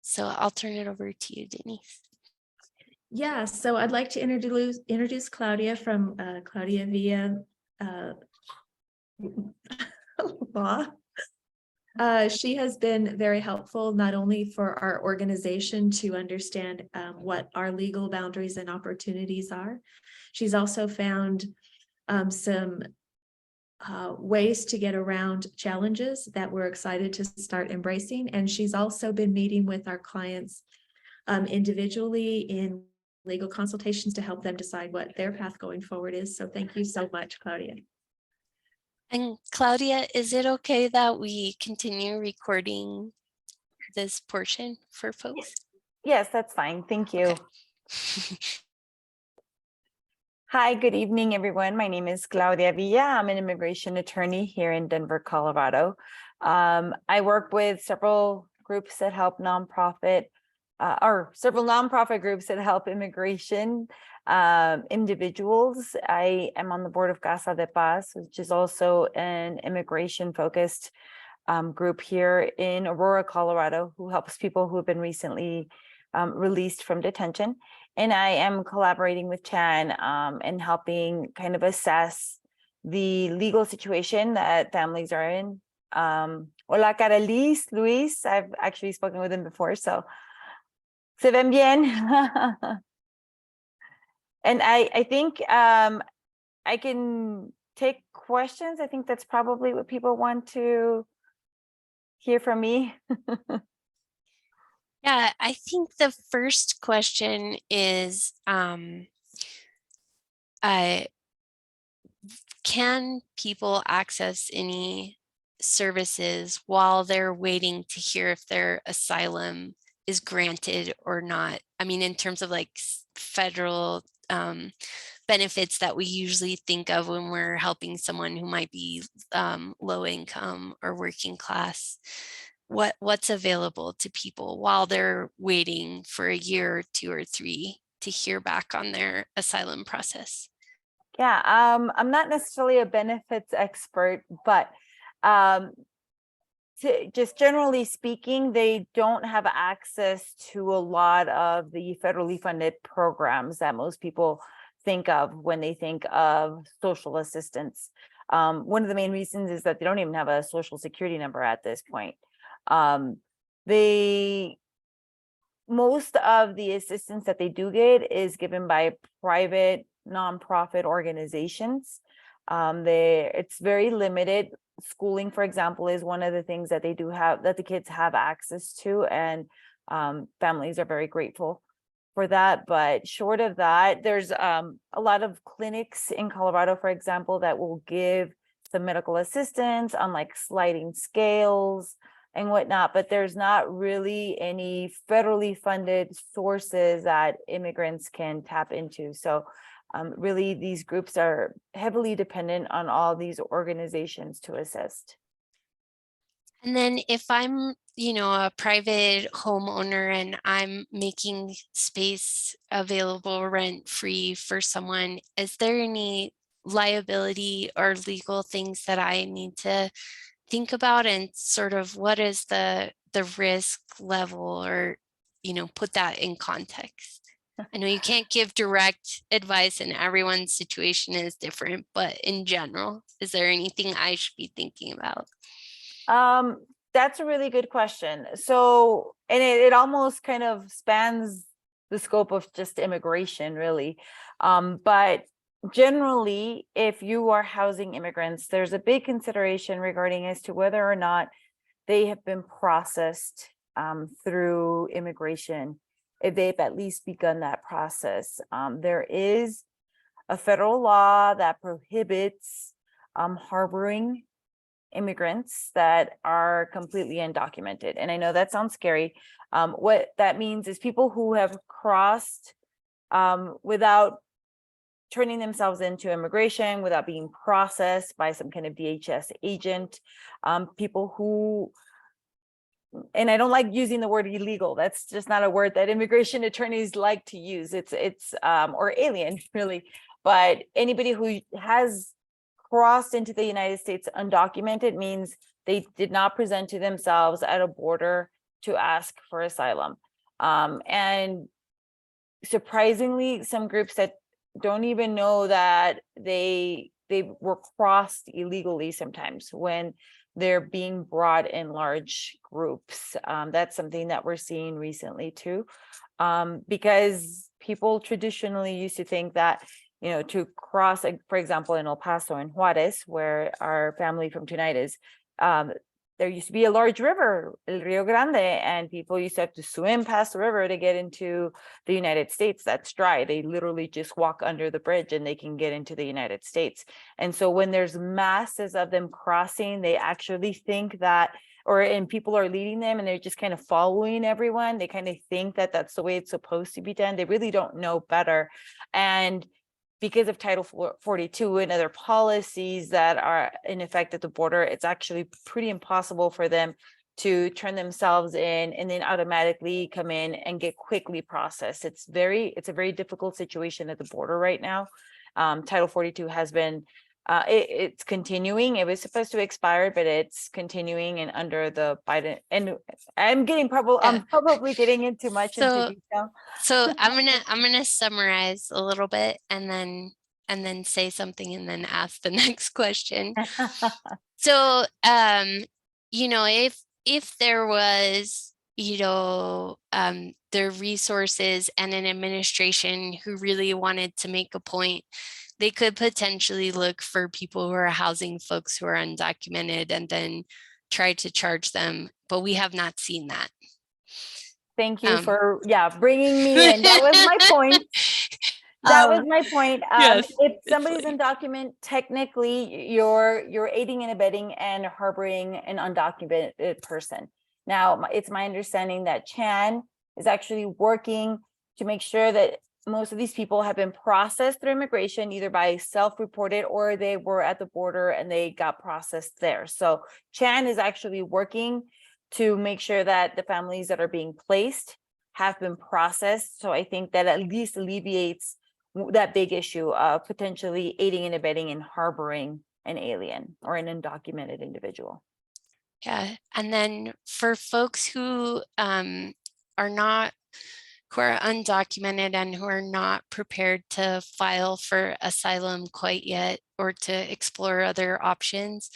So I'll turn it over to you, Denise. Yeah, so I'd like to introduce Claudia from Claudia Villa Law. She has been very helpful, not only for our organization to understand what our legal boundaries and opportunities are. She's also found some ways to get around challenges that we're excited to start embracing. And she's also been meeting with our clients individually in legal consultations to help them decide what their path going forward is. So thank you so much, Claudia. And Claudia, is it okay that we continue recording this portion for folks? Yes, that's fine. Thank you. Okay. Hi, good evening, everyone. My name is Claudia Villa. I'm an immigration attorney here in Denver, Colorado. I work with several groups that help several nonprofit groups that help immigration individuals. I am on the board of Casa de Paz, which is also an immigration-focused group here in Aurora, Colorado, who helps people who have been recently released from detention. And I am collaborating with Chan and helping kind of assess the legal situation that families are in. Hola, Caralis, Luis. I've actually spoken with him before, so se ven bien. And I think I can take questions. I think that's probably what people want to hear from me. Yeah, I think the first question is, can people access any services while they're waiting to hear if their asylum is granted or not? I mean, in terms of like federal benefits that we usually think of when we're helping someone who might be low income or working class. What's available to people while they're waiting for a year or 2 or 3 to hear back on their asylum process? Yeah, I'm not necessarily a benefits expert, but just generally speaking, they don't have access to a lot of the federally funded programs that most people think of when they think of social assistance. One of the main reasons is that they don't even have a social security number at this point. Most of the assistance that they do get is given by private nonprofit organizations. It's very limited. Schooling, for example, is one of the things that they do have, that the kids have access to, and families are very grateful for that. But short of that, there's a lot of clinics in Colorado, for example, that will give some medical assistance on like sliding scales and whatnot, but there's not really any federally funded sources that immigrants can tap into. So really, these groups are heavily dependent on all these organizations to assist. And then if I'm, a private homeowner and I'm making space available rent-free for someone, is there any liability or legal things that I need to think about, and sort of what is the risk level, or put that in context? I know you can't give direct advice and everyone's situation is different, but in general, is there anything I should be thinking about? That's a really good question. So, and it almost kind of spans the scope of just immigration, really. But generally, if you are housing immigrants, there's a big consideration regarding as to whether or not they have been processed through immigration, if they've at least begun that process. There is a federal law that prohibits harboring immigrants that are completely undocumented. And I know that sounds scary. What that means is people who have crossed without turning themselves into immigration, without being processed by some kind of DHS agent, people who, and I don't like using the word illegal. That's just not a word that immigration attorneys like to use. It's or alien really, but anybody who has crossed into the United States undocumented means they did not present to themselves at a border to ask for asylum. And surprisingly, some groups that don't even know that they were crossed illegally sometimes when they're being brought in large groups. That's something that we're seeing recently too, because people traditionally used to think that, you know, to cross, for example, in El Paso and Juarez, where our family from tonight is, there used to be a large river, El Rio Grande, and people used to have to swim past the river to get into the United States. That's dry. They literally just walk under the bridge and they can get into the United States. And so when there's masses of them crossing, they actually think that, and people are leading them and they're just kind of following everyone. They kind of think that that's the way it's supposed to be done. They really don't know better. And because of Title 42 and other policies that are in effect at the border, it's actually pretty impossible for them to turn themselves in and then automatically come in and get quickly processed. It's a very difficult situation at the border right now. Title 42 has been, it's continuing. It was supposed to expire, but it's continuing and under the Biden, and I'm probably getting into much into detail. So I'm gonna summarize a little bit and then say something and then ask the next question. So you know, if there was, you know, the resources and an administration who really wanted to make a point, they could potentially look for people who are housing folks who are undocumented and then try to charge them, but we have not seen that. Thank you for bringing me in. That was my point. That was my point. Yes, if somebody's undocumented, technically you're aiding and abetting and harboring an undocumented person. Now, it's my understanding that Chan is actually working to make sure that most of these people have been processed through immigration, either by self-reported or they were at the border and they got processed there. So Chan is actually working to make sure that the families that are being placed have been processed. So I think that at least alleviates that big issue of potentially aiding and abetting and harboring an alien or an undocumented individual. Yeah, and then for folks who are undocumented and who are not prepared to file for asylum quite yet or to explore other options,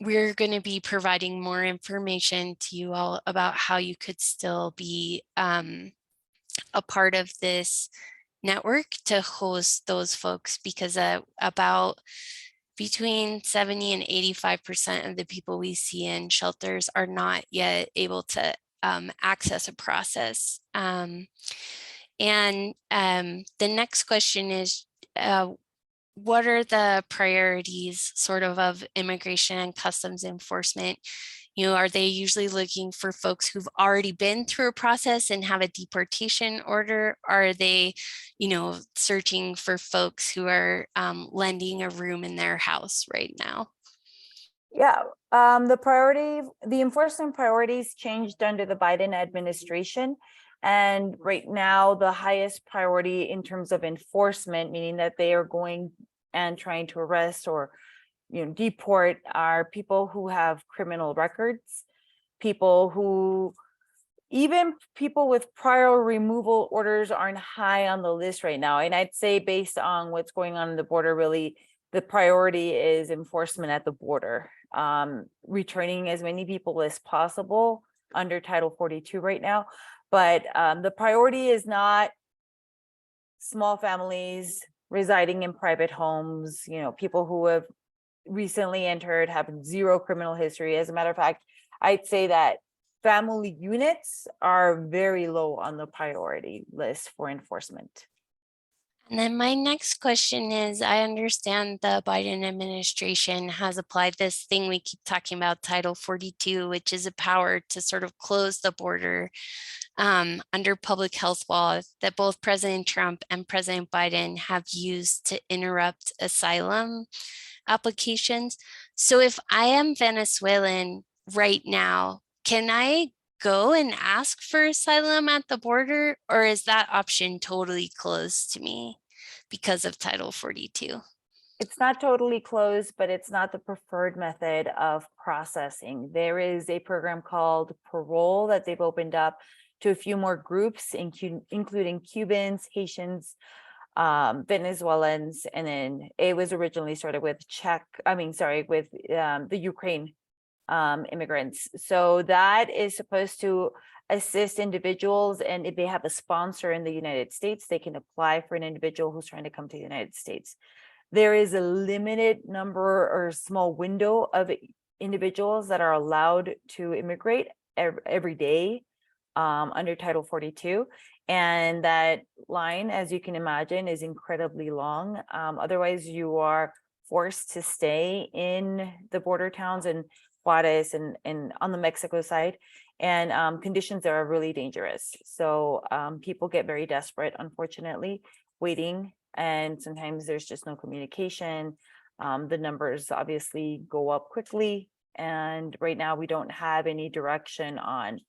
we're going to be providing more information to you all about how you could still be a part of this network to host those folks, because about between 70 and 85% of the people we see in shelters are not yet able to access a process. And the next question is, what are the priorities sort of immigration and customs enforcement? You know, are they usually looking for folks who've already been through a process and have a deportation order? Are they, you know, searching for folks who are lending a room in their house right now? Yeah, the enforcement priorities changed under the Biden administration. And right now, the highest priority in terms of enforcement, meaning that they are going and trying to arrest or, you know, deport, are people who have criminal records, people who even people with prior removal orders aren't high on the list right now. And I'd say based on what's going on in the border, really, the priority is enforcement at the border, returning as many people as possible under Title 42 right now. But the priority is not small families residing in private homes, you know, people who have recently entered, have zero criminal history. As a matter of fact, I'd say that family units are very low on the priority list for enforcement. And then my next question is, I understand the Biden administration has applied this thing we keep talking about, Title 42, which is a power to sort of close the border under public health law that both President Trump and President Biden have used to interrupt asylum applications. So if I am Venezuelan right now, can I go and ask for asylum at the border, or is that option totally closed to me because of Title 42? It's not totally closed, but it's not the preferred method of processing. There is a program called Parole that they've opened up to a few more groups, including Cubans, Haitians, Venezuelans, and then it was originally started with the Ukraine immigrants. So that is supposed to assist individuals, and if they have a sponsor in the United States, they can apply for an individual who's trying to come to the United States. There is a limited number or small window of individuals that are allowed to immigrate every day under Title 42. And that line, as you can imagine, is incredibly long. Otherwise, you are forced to stay in the border towns and Juarez and on the Mexico side. And conditions there are really dangerous. So people get very desperate, unfortunately, waiting. And sometimes there's just no communication. The numbers obviously go up quickly. And right now we don't have any direction on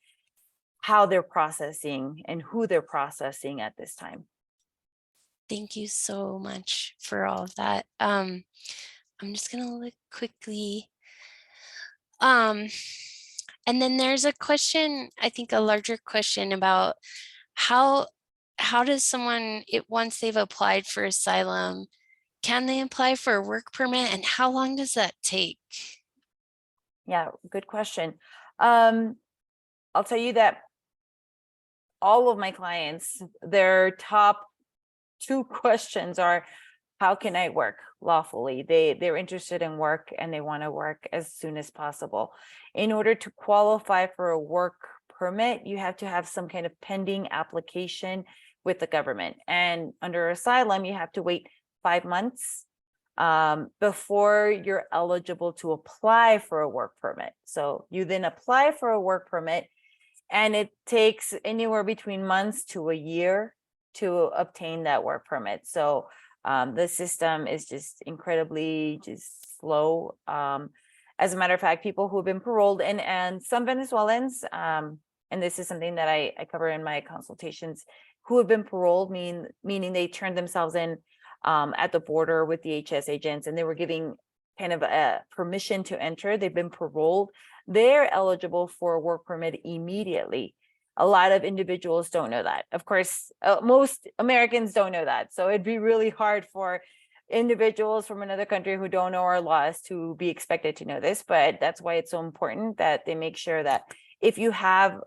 how they're processing and who they're processing at this time. Thank you so much for all of that. I'm just gonna look quickly. And then there's a question, I think a larger question about how does someone, once they've applied for asylum, can they apply for a work permit, and how long does that take? Yeah, good question. I'll tell you that all of my clients, their top 2 questions are, how can I work lawfully? They're interested in work and they want to work as soon as possible. In order to qualify for a work permit, you have to have some kind of pending application with the government. And under asylum, you have to wait 5 months before you're eligible to apply for a work permit. So you then apply for a work permit, and it takes anywhere between months to a year to obtain that work permit. So the system is just incredibly slow. As a matter of fact, people who have been paroled and some Venezuelans, and this is something that I cover in my consultations, who have been paroled, meaning they turned themselves in at the border with the HS agents, and they were giving kind of a permission to enter. They've been paroled. They're eligible for a work permit immediately. A lot of individuals don't know that. Of course, most Americans don't know that. So it'd be really hard for individuals from another country who don't know our laws to be expected to know this. But that's why it's so important that they make sure that if you have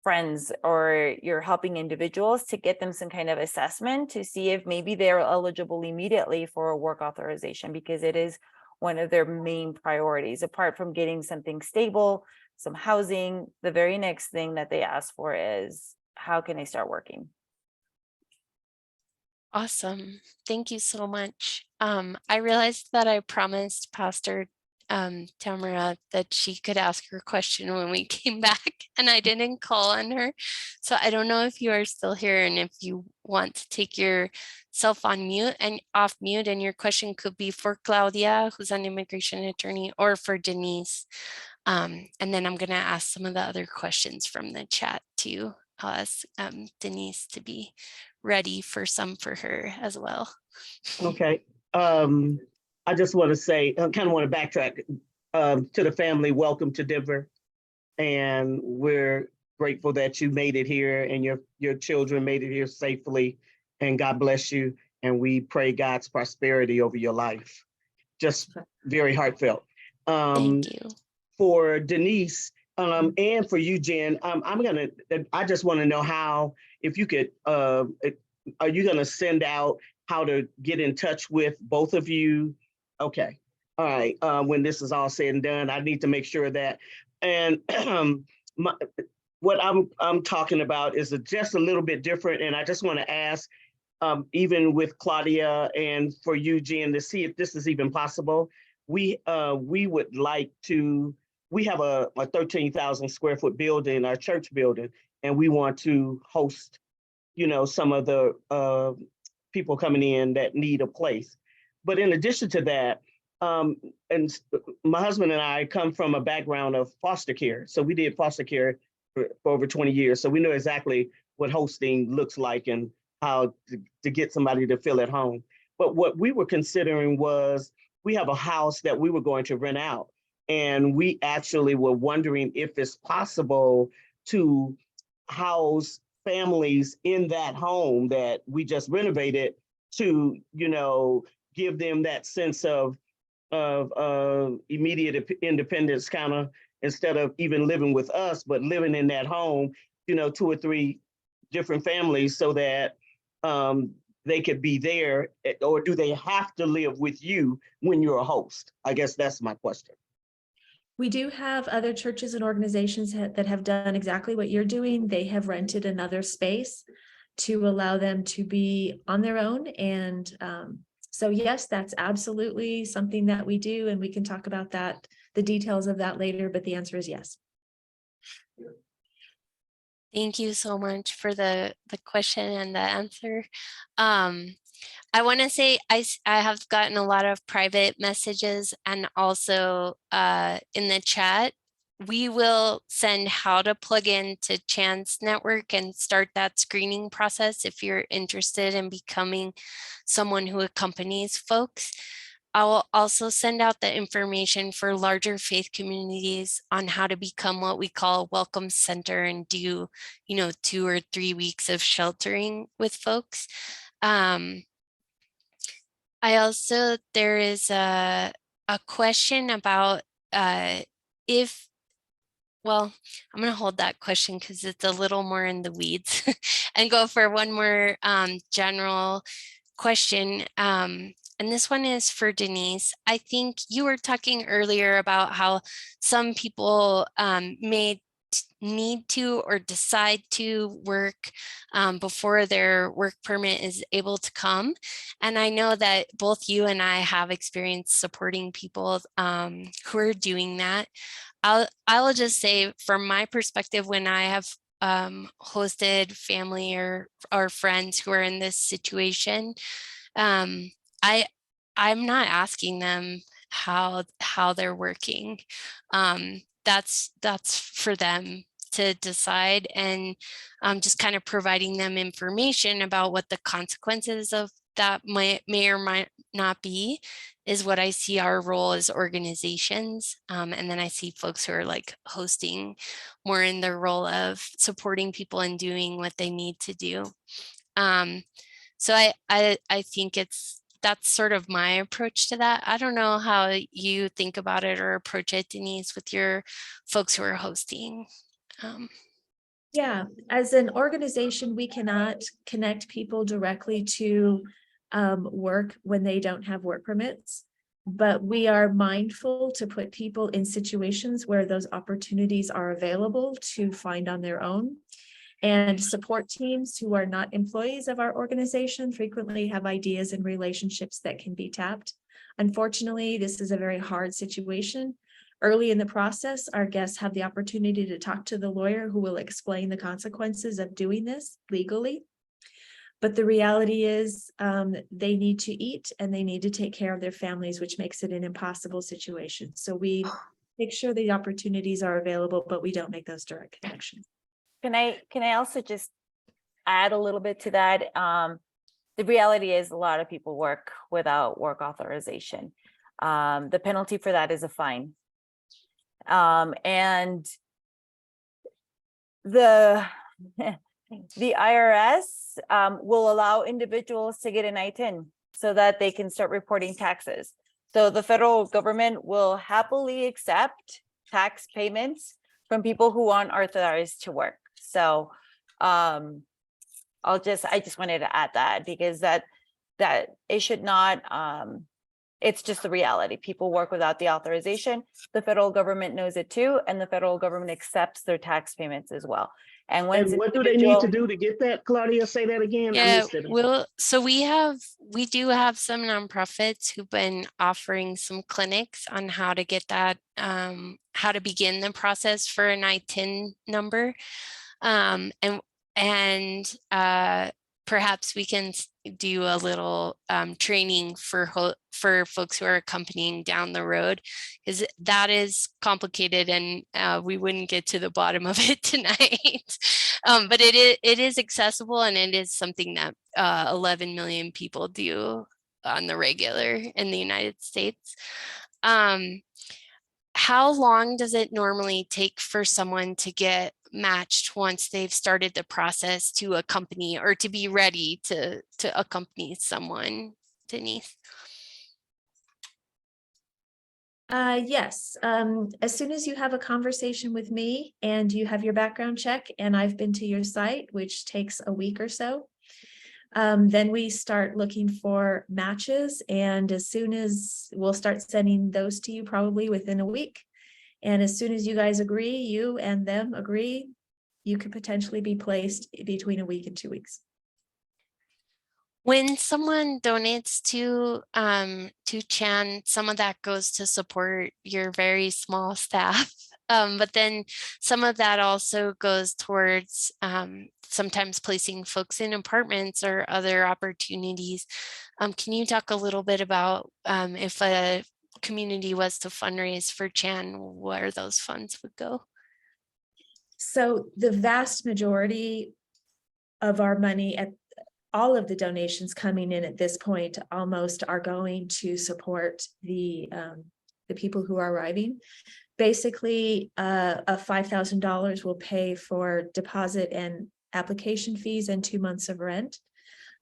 friends or you're helping individuals, to get them some kind of assessment to see if maybe they're eligible immediately for a work authorization, because it is one of their main priorities. Apart from getting something stable, some housing, the very next thing that they ask for is, how can I start working? Awesome. Thank you so much. I realized that I promised Pastor Tamara that she could ask her question when we came back, and I didn't call on her. So I don't know if you are still here and if you want to take yourself on mute and off mute, and your question could be for Claudia, who's an immigration attorney, or for Denise. And then I'm going to ask some of the other questions from the chat too. I'll ask Denise to be ready for some for her as well. Okay. I just want to say, I kind of want to backtrack to the family. Welcome to Denver. And we're grateful that you made it here and your children made it here safely. And God bless you. And we pray God's prosperity over your life. Just very heartfelt. Thank you. For Denise, and for you, Jen, I just want to know how, if you could, are you going to send out how to get in touch with both of you? Okay. All right. When this is all said and done, I need to make sure that, and what I'm talking about is just a little bit different. And I just want to ask, even with Claudia and for you, Jen, to see if this is even possible. We would like to, we have a 13,000 square foot building, our church building, and we want to host, some of the people coming in that need a place. But in addition to that, and my husband and I come from a background of foster care. So we did foster care for over 20 years. So we know exactly what hosting looks like and how to get somebody to feel at home. But what we were considering was, we have a house that we were going to rent out. And we actually were wondering if it's possible to house families in that home that we just renovated to, give them that sense of immediate independence, kind of, instead of even living with us, but living in that home, 2 or 3 different families, so that they could be there, or do they have to live with you when you're a host? I guess that's my question. We do have other churches and organizations that have done exactly what you're doing. They have rented another space to allow them to be on their own. And so yes, that's absolutely something that we do. And we can talk about that, the details of that later, but the answer is yes. Thank you so much for the question and the answer. I want to say I have gotten a lot of private messages, and also in the chat, we will send how to plug into Chance Network and start that screening process if you're interested in becoming someone who accompanies folks. I will also send out the information for larger faith communities on how to become what we call a welcome center and do, 2 or 3 weeks of sheltering with folks. I also, there is a question about well, I'm going to hold that question because it's a little more in the weeds and go for one more general question. And this one is for Denise. I think you were talking earlier about how some people may need to or decide to work before their work permit is able to come. And I know that both you and I have experience supporting people who are doing that. I will just say, from my perspective, when I have hosted family or friends who are in this situation, I'm not asking them how they're working. That's for them to decide, and just kind of providing them information about what the consequences of that may or might not be is what I see our role as organizations. And then I see folks who are like hosting more in their role of supporting people and doing what they need to do. So I think that's sort of my approach to that. I don't know how you think about it or approach it, Denise, with your folks who are hosting. Yeah, as an organization, we cannot connect people directly to work when they don't have work permits, but we are mindful to put people in situations where those opportunities are available to find on their own. And support teams who are not employees of our organization frequently have ideas and relationships that can be tapped. Unfortunately, this is a very hard situation. Early in the process, our guests have the opportunity to talk to the lawyer who will explain the consequences of doing this legally. But the reality is they need to eat and they need to take care of their families, which makes it an impossible situation. So we make sure the opportunities are available, but we don't make those direct connections. Can I also just add a little bit to that? The reality is a lot of people work without work authorization. The penalty for that is a fine. And the the IRS will allow individuals to get an ITIN so that they can start reporting taxes. So the federal government will happily accept tax payments from people who aren't authorized to work. So I just wanted to add that, because that it should not, it's just the reality. People work without the authorization. The federal government knows it too, and the federal government accepts their tax payments as well. And once what do they need to do to get that, Claudia? Say that again. I Yeah, missed it. we do have some nonprofits who've been offering some clinics on how to get that, how to begin the process for an ITIN number. And perhaps we can do a little training for folks who are accompanying down the road, because that is complicated, and we wouldn't get to the bottom of it tonight. But it is accessible, and it is something that 11 million people do on the regular in the United States. How long does it normally take for someone to get matched once they've started the process to accompany, or to be ready to accompany someone, Denise? Yes. As soon as you have a conversation with me and you have your background check and I've been to your site, which takes a week or so, then we start looking for matches, and as soon as we'll start sending those to you probably within a week. And as soon as you guys agree, you and them agree, you could potentially be placed between a week and 2 weeks. When someone donates to Chan, some of that goes to support your very small staff, but then some of that also goes towards sometimes placing folks in apartments or other opportunities. Can you talk a little bit about if a community was to fundraise for Chan, where those funds would go? So the vast majority of our money, at all of the donations coming in at this point, almost are going to support the people who are arriving. Basically, $5,000 will pay for deposit and application fees and 2 months of rent.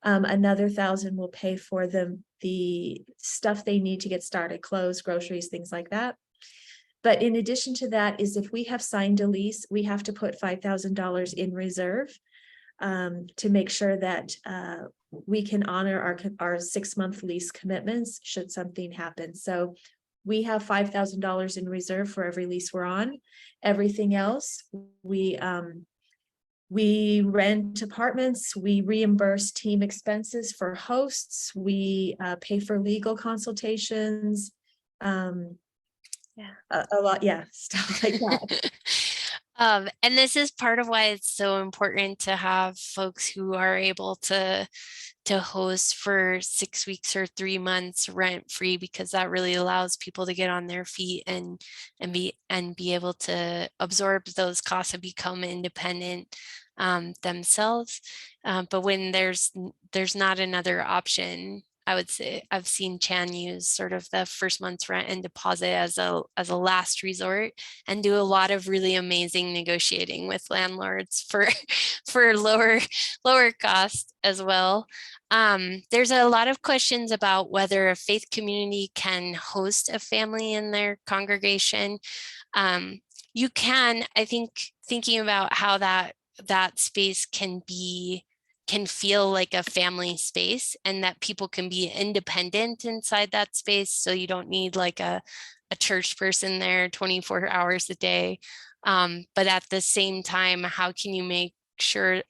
Another $1,000 will pay for the stuff they need to get started, clothes, groceries, things like that. But in addition to that is, if we have signed a lease, we have to put $5,000 in reserve to make sure that we can honor our 6-month lease commitments should something happen. So we have $5,000 in reserve for every lease we're on. Everything else, we rent apartments, we reimburse team expenses for hosts, we pay for legal consultations, a lot, stuff like that. And this is part of why it's so important to have folks who are able to host for 6 weeks or 3 months rent free, because that really allows people to get on their feet and be able to absorb those costs and become independent themselves. But when there's not another option, I would say I've seen Chan use sort of the first month's rent and deposit as a last resort, and do a lot of really amazing negotiating with landlords for lower cost as well. There's a lot of questions about whether a faith community can host a family in their congregation. You can, I think, thinking about how that space can feel like a family space, and that people can be independent inside that space. So you don't need like a church person there 24 hours a day. But at the same time, how can you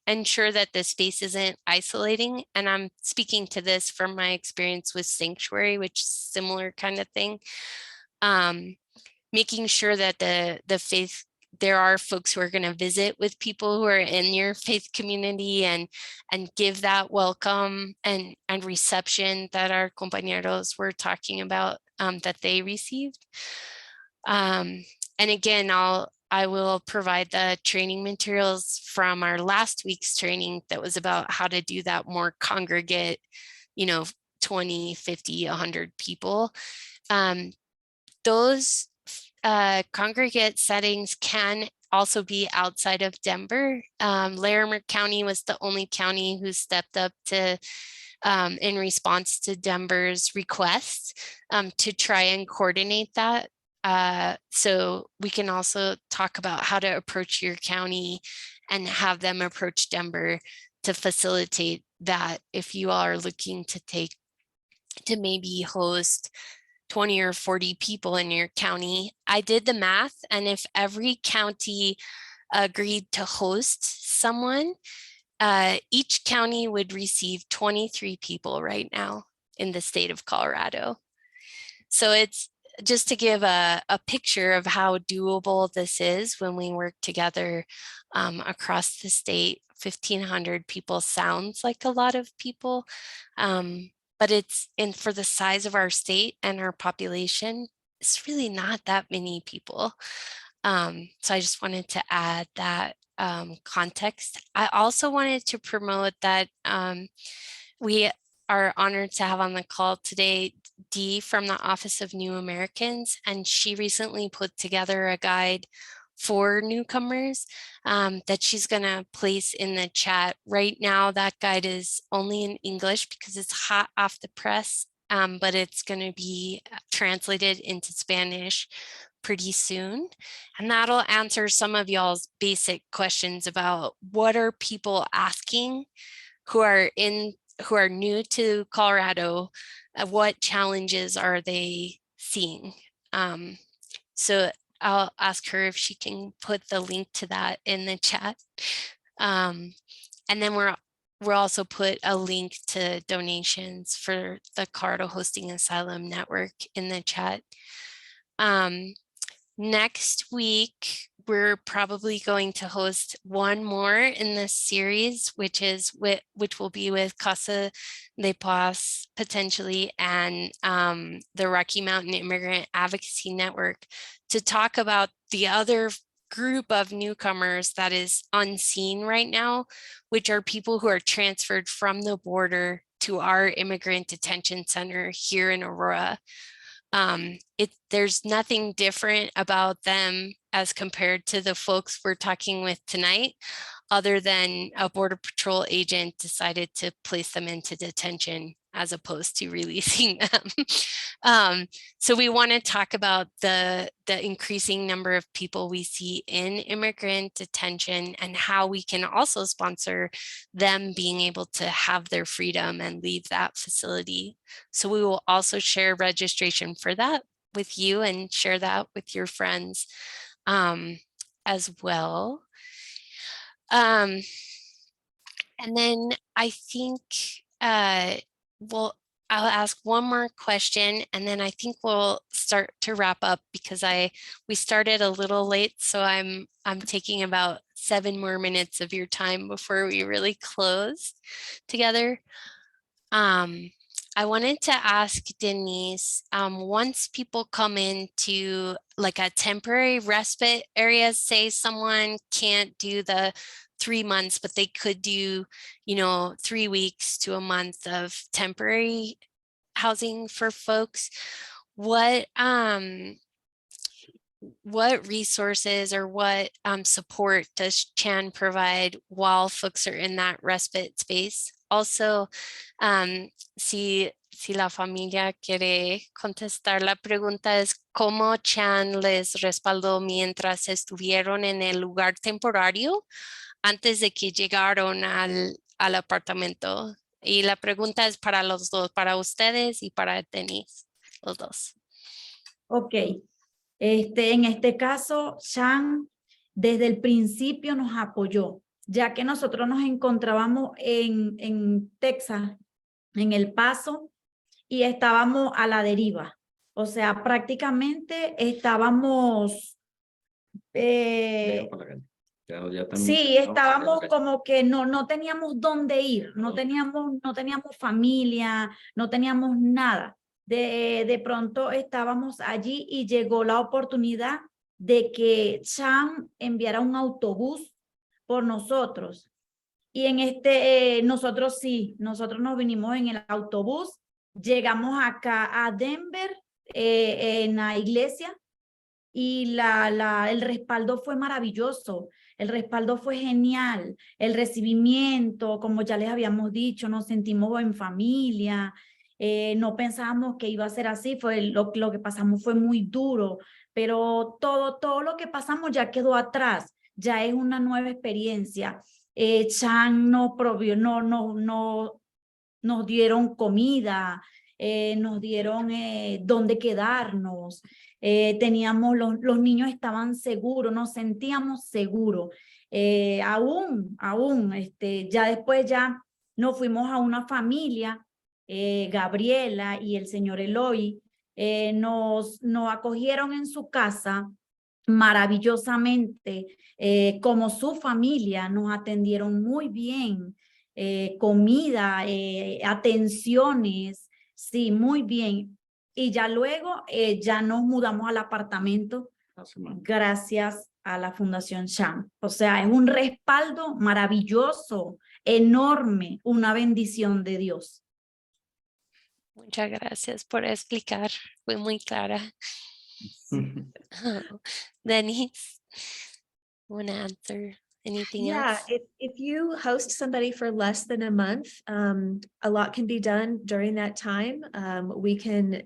ensure that the space isn't isolating? And I'm speaking to this from my experience with Sanctuary, which is a similar kind of thing. Making sure that the faith, there are folks who are going to visit with people who are in your faith community and give that welcome and reception that our compañeros were talking about, that they received. And again, I will provide the training materials from our last week's training that was about how to do that more congregate, 20, 50, 100 people. Those congregate settings can also be outside of Denver. Larimer County was the only county who stepped up to in response to Denver's request to try and coordinate that. So we can also talk about how to approach your county and have them approach Denver to facilitate that if you are looking to maybe host 20 or 40 people in your county. I did the math, and if every county agreed to host someone, each county would receive 23 people right now in the state of Colorado. So it's just to give a picture of how doable this is when we work together across the state. 1,500 people sounds like a lot of people, but for the size of our state and our population, it's really not that many people. So I just wanted to add that context. I also wanted to promote that we are honored to have on the call today Dee from the Office of New Americans, and she recently put together a guide for newcomers that she's going to place in the chat. Right now, that guide is only in English because it's hot off the press, but it's going to be translated into Spanish pretty soon. And that'll answer some of y'all's basic questions about what are people asking who are new to Colorado, what challenges are they seeing? So I'll ask her if she can put the link to that in the chat. And then we'll also put a link to donations for the Colorado Hosting Asylum Network in the chat. Next week, we're probably going to host one more in this series, which will be with Casa de Paz potentially, and the Rocky Mountain Immigrant Advocacy Network, to talk about the other group of newcomers that is unseen right now, which are people who are transferred from the border to our immigrant detention center here in Aurora. There's nothing different about them as compared to the folks we're talking with tonight, other than a Border Patrol agent decided to place them into detention as opposed to releasing them. So we want to talk about the increasing number of people we see in immigrant detention and how we can also sponsor them being able to have their freedom and leave that facility. So we will also share registration for that with you and share that with your friends as well. And then I think I'll ask one more question, and then I think we'll start to wrap up because we started a little late, so I'm taking about 7 more minutes of your time before we really close together. I wanted to ask Denise, once people come into like a temporary respite area, say someone can't do the 3 months, but they could do, 3 weeks to a month of temporary housing for folks, what resources or what support does Chan provide while folks are in that respite space? Also, si la familia quiere contestar, la pregunta es cómo Chan les respaldó mientras estuvieron en el lugar temporario antes de que llegaron al apartamento. Y la pregunta es para los dos, para ustedes y para Denise, los dos. Ok. En este caso, Chan desde el principio nos apoyó, ya que nosotros nos encontrábamos en Texas, en El Paso, y estábamos a la deriva. O sea, prácticamente estábamos... sí, estábamos como que no teníamos dónde ir, no teníamos familia, no teníamos nada. De pronto estábamos allí y llegó la oportunidad de que Chan enviara un autobús por nosotros. Y en nosotros nos vinimos en el autobús, llegamos acá a Denver, en la iglesia, y el respaldo fue maravilloso, el respaldo fue genial, el recibimiento, como ya les habíamos dicho, nos sentimos en familia, no pensábamos que iba a ser así, lo que pasamos fue muy duro, pero todo lo que pasamos ya quedó atrás, ya es una nueva experiencia. Chan nos provió, nos dieron comida, nos dieron dónde quedarnos, teníamos, los niños estaban seguros, nos sentíamos seguros. Ya después ya nos fuimos a una familia, Gabriela y el señor Eloy, nos acogieron en su casa maravillosamente, como su familia, nos atendieron muy bien, comida, atenciones, sí, muy bien. Y ya luego ya nos mudamos al apartamento gracias a la Fundación Sham. O sea, es un respaldo maravilloso, enorme, una bendición de Dios. Muchas gracias por explicar. Fue muy clara. Denise, want to answer anything else? If you host somebody for less than a month, a lot can be done during that time. We can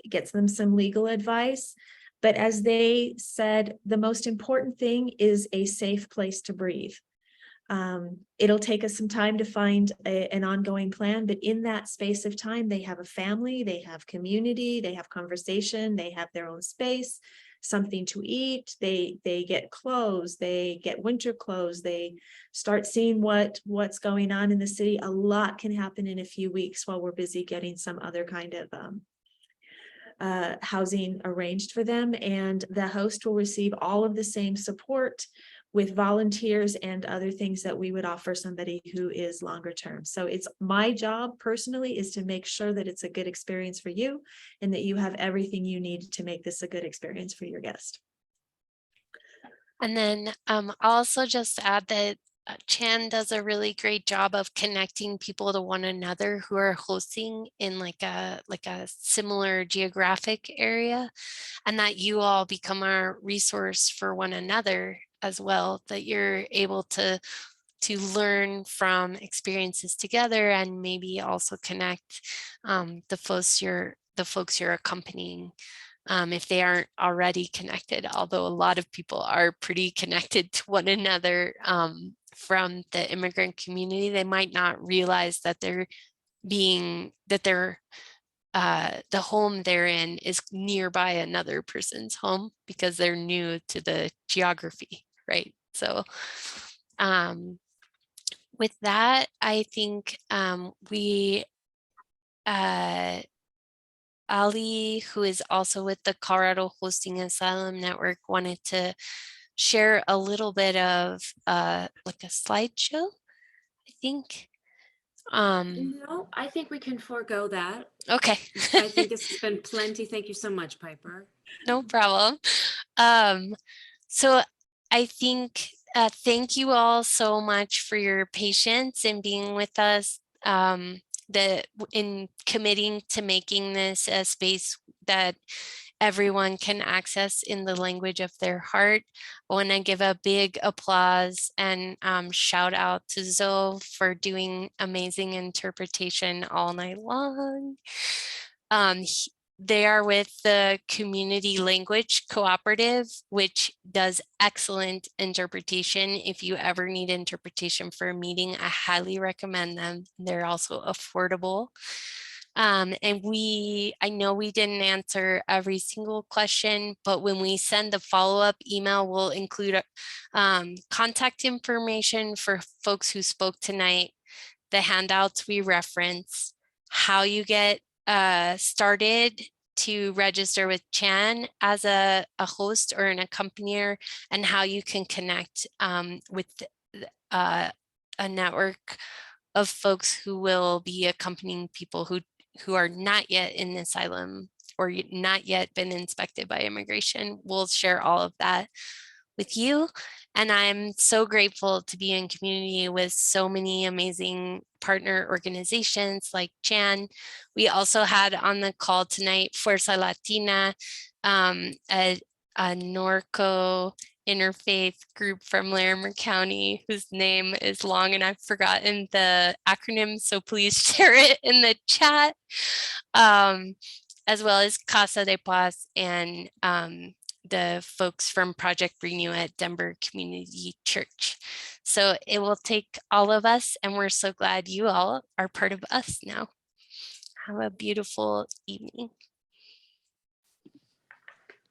get them some legal advice, but as they said, the most important thing is a safe place to breathe. It'll take us some time to find an ongoing plan, but in that space of time, they have a family, they have community, they have conversation, they have their own space, something to eat, they get clothes, they get winter clothes, they start seeing what's going on in the city. A lot can happen in a few weeks while we're busy getting some other kind of housing arranged for them, and the host will receive all of the same support with volunteers and other things that we would offer somebody who is longer term. So it's my job personally is to make sure that it's a good experience for you and that you have everything you need to make this a good experience for your guest. And then I'll also just add that Chan does a really great job of connecting people to one another who are hosting in like a similar geographic area, and that you all become a resource for one another as well, that you're able to learn from experiences together and maybe also connect the folks you're accompanying. If they aren't already connected, although a lot of people are pretty connected to one another from the immigrant community, they might not realize that the home they're in is nearby another person's home because they're new to the geography, right? So with that, I think Ali, who is also with the Colorado Hosting Asylum Network, wanted to share a little bit of like a slideshow, I think. No, I think we can forego that. Okay. I think this has been plenty. Thank you so much, Piper. No problem. So I think thank you all so much for your patience in being with us, in committing to making this a space that everyone can access in the language of their heart. I want to give a big applause and shout out to Zoe for doing amazing interpretation all night long. They are with the Community Language Cooperative, which does excellent interpretation. If you ever need interpretation for a meeting, I highly recommend them. They're also affordable. And I know we didn't answer every single question, but when we send the follow-up email, we'll include contact information for folks who spoke tonight, the handouts we reference, how you get started to register with Chan as a host or an accompanier, and how you can connect with a network of folks who will be accompanying people who are not yet in asylum or not yet been inspected by immigration. We'll share all of that with you. And I'm so grateful to be in community with so many amazing partner organizations like Chan. We also had on the call tonight Fuerza Latina, a a Norco interfaith group from Larimer County, whose name is long and I've forgotten the acronym, so please share it in the chat, as well as Casa de Paz and the folks from Project Renew at Denver Community Church. So it will take all of us, and we're so glad you all are part of us now. Have a beautiful evening.